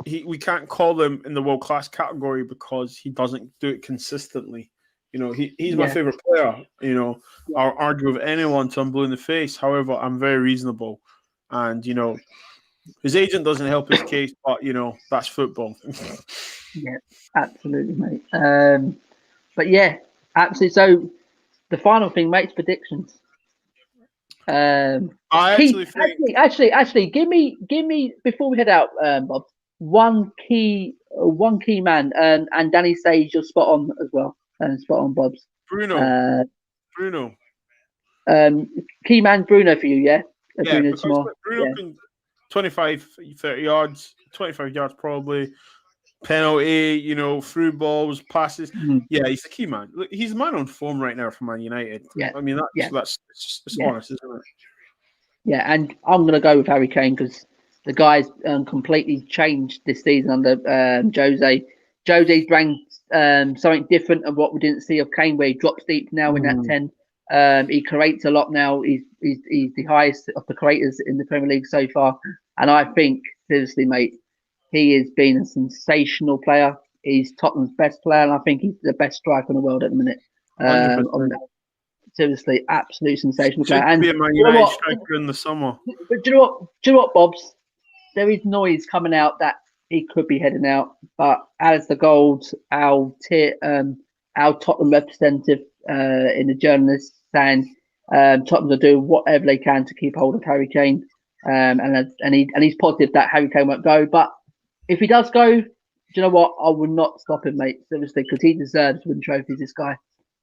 Speaker 3: we can't call him in the world class category because he doesn't do it consistently. You know, he's my favorite player. You know, I'll argue with anyone till I'm blue in the face. However, I'm very reasonable, and you know, his agent doesn't help his case, but you know, that's football.
Speaker 2: Yeah, absolutely, mate. But yeah, absolutely. So the final thing, mate's predictions.
Speaker 3: I actually
Speaker 2: think... give me before we head out, Bob. One key man, and Danny says you're spot on as well, and spot on, Bob's.
Speaker 3: Bruno.
Speaker 2: Key man Bruno for you, yeah.
Speaker 3: Bruno can 25, 30 yards, 25 yards probably. Penalty, you know, through balls, passes. Yeah, he's the key man. Look, he's the man on form right now for Man United. Yeah, I mean that's honest, isn't it?
Speaker 2: Yeah, and I'm going to go with Harry Kane because the guy's completely changed this season under Jose. Jose's bring something different of what we didn't see of Kane, where he drops deep now in that 10. He creates a lot now. He's the highest of the creators in the Premier League so far. And I think, seriously, mate, he has been a sensational player. He's Tottenham's best player, and I think he's the best striker in the world at the minute. Seriously, absolute sensational player. And
Speaker 3: be a Man United striker in the summer.
Speaker 2: But do you know what, Bobs? There is noise coming out that he could be heading out. But as the Gold, our Tottenham representative in the journalist saying Tottenham are doing whatever they can to keep hold of Harry Kane. And he's positive that Harry Kane won't go. But if he does go, do you know what? I will not stop him, mate. Seriously, because he deserves to win trophies, this guy.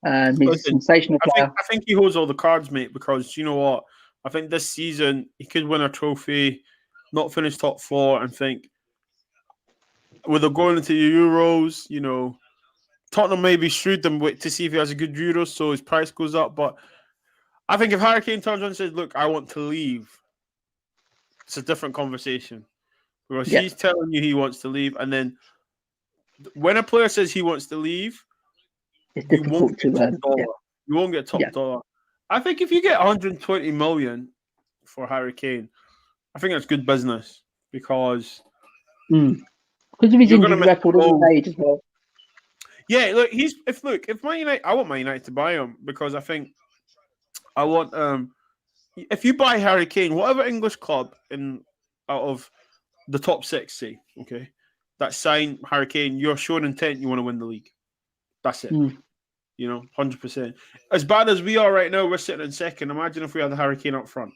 Speaker 2: He's a sensational player.
Speaker 3: I think he holds all the cards, mate, because you know what? I think this season he could win a trophy, not finish top 4, and think with the going into the Euros, you know, Tottenham maybe shrewd them to see if he has a good Euros, so his price goes up. But I think if Harry Kane turns around and says, "Look, I want to leave," it's a different conversation. Because he's telling you he wants to leave, and then when a player says he wants to leave,
Speaker 2: it's difficult to
Speaker 3: you won't get top dollar. I think if you get 120 million for Harry Kane, I think that's good business because
Speaker 2: of his injury record at his age as well.
Speaker 3: Yeah, look, if Man United, I want Man United to buy him because I think I want if you buy Harry Kane, whatever English club out of the top 6, say, okay, that sign Harry Kane, you're showing intent you want to win the league. That's it. You know, 100%. As bad as we are right now, we're sitting in second. Imagine if we had the Harry Kane up front.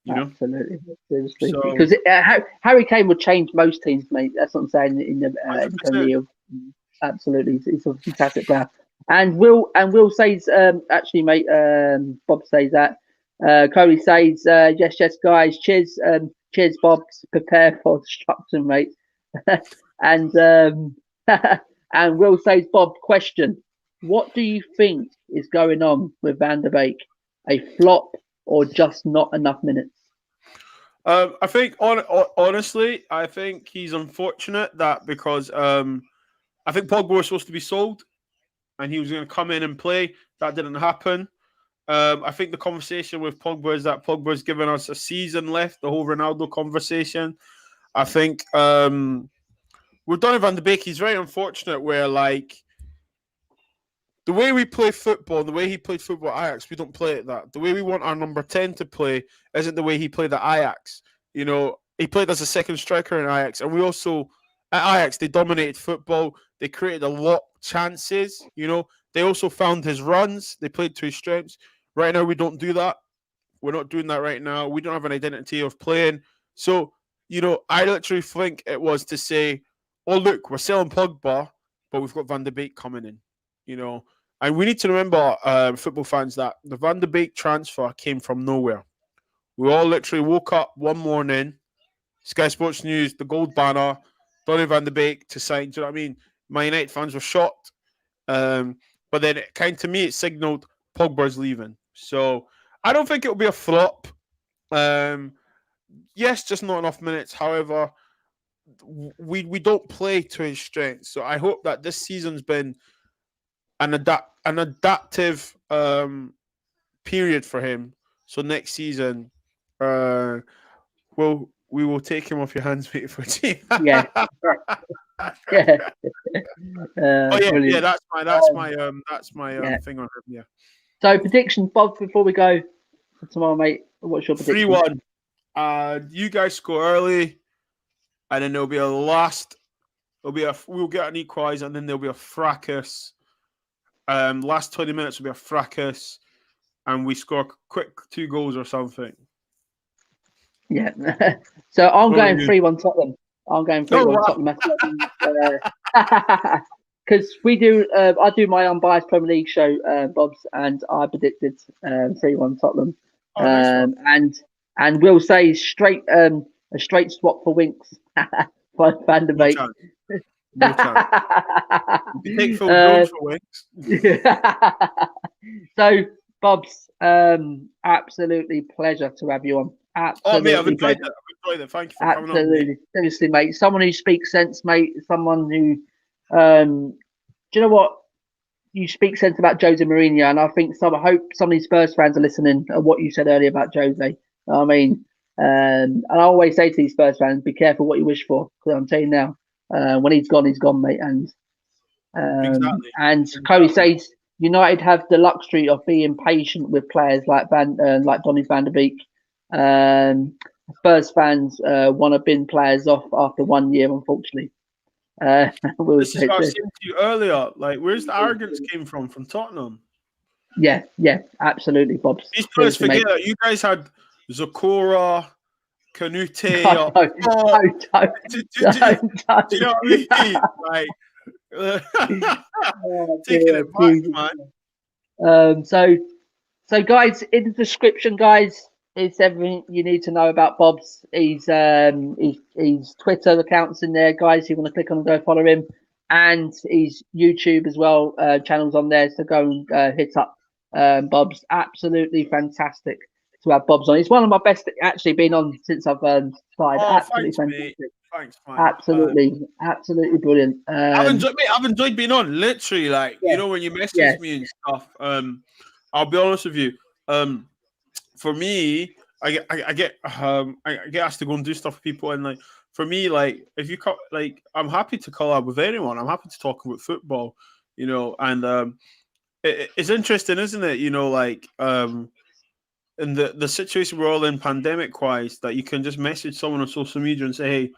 Speaker 3: You know?
Speaker 2: Absolutely. Seriously. So, because Harry Kane would change most teams, mate. That's what I'm saying in the Premier League. Absolutely. He's a fantastic player. And Will says, actually, mate, Bob says that. Cody says, yes, guys. Cheers. Cheers, Bobs. Prepare for destruction, mate. and and Will says, Bob, question: what do you think is going on with Van der Beek? A flop or just not enough minutes?
Speaker 3: I think honestly, I think he's unfortunate that because I think Pogba was supposed to be sold and he was going to come in and play. That didn't happen. I think the conversation with Pogba is that Pogba has given us a season left, the whole Ronaldo conversation. I think with Donny van de Beek, he's very unfortunate where, like, the way we play football, the way he played football at Ajax, we don't play it that. The way we want our number 10 to play isn't the way he played at Ajax. You know, he played as a second striker in Ajax, and we also, at Ajax, they dominated football. They created a lot of chances, you know. They also found his runs. They played to his strengths. Right now, we don't do that. We're not doing that right now. We don't have an identity of playing. So, you know, I literally think it was to say, oh, look, we're selling Pogba, but we've got Van de Beek coming in, you know. And we need to remember, football fans, that the Van de Beek transfer came from nowhere. We all literally woke up one morning, Sky Sports News, the gold banner, Donny van de Beek to sign. Do you know what I mean? My United fans were shocked. But then to me, it signaled Pogba's leaving. So I don't think it'll be a flop. Yes, just not enough minutes. However, we don't play to his strengths. So I hope that this season's been an adaptive period for him. So next season, we will take him off your hands, mate, for a team.
Speaker 2: Yeah. Yeah.
Speaker 3: That's my thing on him. Yeah.
Speaker 2: So predictions, Bob, before we go for tomorrow, mate. What's your prediction?
Speaker 3: 3-1. You guys score early, and then there'll be a last. We'll get an equaliser, and then there'll be a fracas. Last 20 minutes will be a fracas, and we score quick 2 goals or something.
Speaker 2: Yeah. So I'm going 3-1 Tottenham. I'm going 3-1 Tottenham. Because we do, I do my unbiased Premier League show, Bob's, and I predicted 3-1 Tottenham. And Will say a straight swap for Winks by Van der Beek.
Speaker 3: No chance. You take Phil Jones for Winks.
Speaker 2: So, Bob's, absolutely pleasure to have you on. Absolutely.
Speaker 3: Mate, I've enjoyed it. Thank you for coming on.
Speaker 2: Absolutely. Seriously, mate. Someone who speaks sense, mate. Someone who, do you know what? You speak sense about Jose Mourinho, and I hope some of these Spurs fans are listening to what you said earlier about Jose. I mean, and I always say to these Spurs fans, be careful what you wish for, because I'm telling you now, when he's gone, mate.
Speaker 3: Exactly.
Speaker 2: And Cody says United have the luxury of being patient with players like Donny van der Beek. Spurs fans want to bin players off after 1 year, unfortunately.
Speaker 3: This is what I was saying to you earlier. Like, where's the arrogance came from Tottenham?
Speaker 2: Yeah, absolutely, Bob.
Speaker 3: These players forget that you guys had Zakora, Canute. Do you know what I mean? Like, taking it back, man.
Speaker 2: So guys, in the description, guys, it's everything you need to know about Bob's. His Twitter accounts in there, guys. You want to click on and go follow him, and his YouTube as well. Channels on there, so go and hit up Bob's. Absolutely fantastic to have Bob's on. He's one of my best actually been on since I've started. Absolutely fantastic.
Speaker 3: Mate. Thanks, man.
Speaker 2: Absolutely brilliant.
Speaker 3: I've enjoyed being on. Literally, like you know, when you message me and stuff. I'll be honest with you. For me, I get asked to go and do stuff with people, and like for me, like if you I'm happy to collab with anyone. I'm happy to talk about football, you know, and it's interesting, isn't it? You know, like in the situation we're all in, pandemic wise, that you can just message someone on social media and say, hey,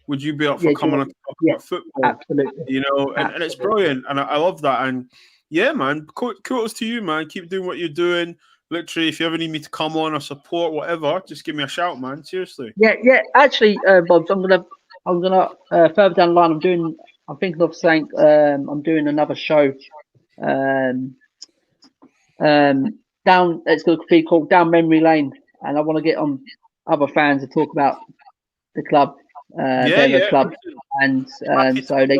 Speaker 3: would you be up for coming on to talk about football?
Speaker 2: Absolutely.
Speaker 3: You know, and it's brilliant, and I love that. And yeah, man, kudos to you, man. Keep doing what you're doing. Literally, if you ever need me to come on or support, whatever, just give me a shout, man. Seriously.
Speaker 2: Yeah. Actually, Bob, I'm gonna further down the line. I'm thinking of saying I'm doing another show. It's going to be called Down Memory Lane, and I want to get on other fans to talk about the club, their club, and so they.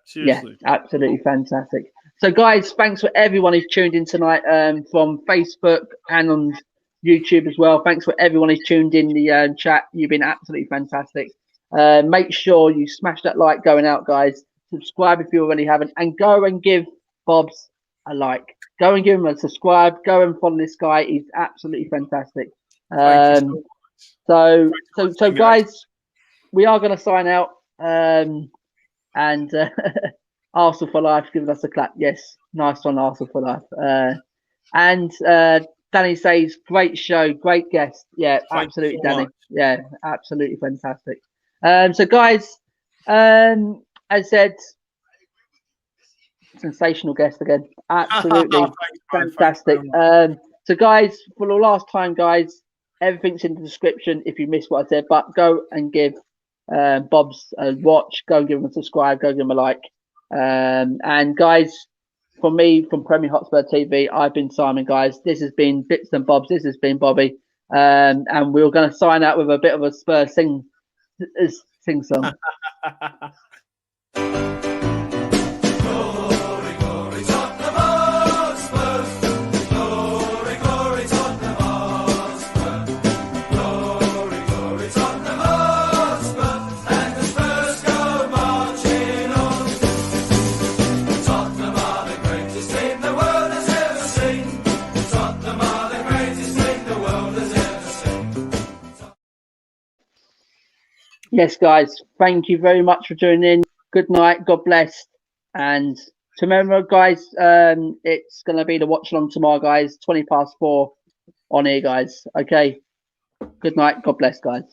Speaker 3: Seriously.
Speaker 2: Yeah, absolutely fantastic. So, guys, thanks for everyone who's tuned in tonight from Facebook and on YouTube as well. Thanks for everyone who's tuned in the chat. You've been absolutely fantastic. Make sure you smash that like going out, guys. Subscribe if you already haven't, and go and give Bob's a like. Go and give him a subscribe. Go and follow this guy. He's absolutely fantastic. So, guys, we are going to sign out. And Arsenal for life, giving us a clap. Yes, nice one, Arsenal for life. And Danny says, great show, great guest. Yeah, absolutely, Danny. Yeah, absolutely fantastic. So, guys, as I said, sensational guest again. Absolutely fantastic. So, guys, for the last time, guys, everything's in the description if you missed what I said, but go and give Bob's watch, go and give him a subscribe, go give him a like. And guys, from me, from Premier Hotspur TV, I've been Simon, guys. This has been Bits and Bobs. This has been Bobby. And we're going to sign out with a bit of a Spurs sing song. Yes, guys, thank you very much for tuning in. Good night. God bless. And to remember, guys, it's going to be the watch along tomorrow, guys, 4:20 on here, guys. Okay. Good night. God bless, guys.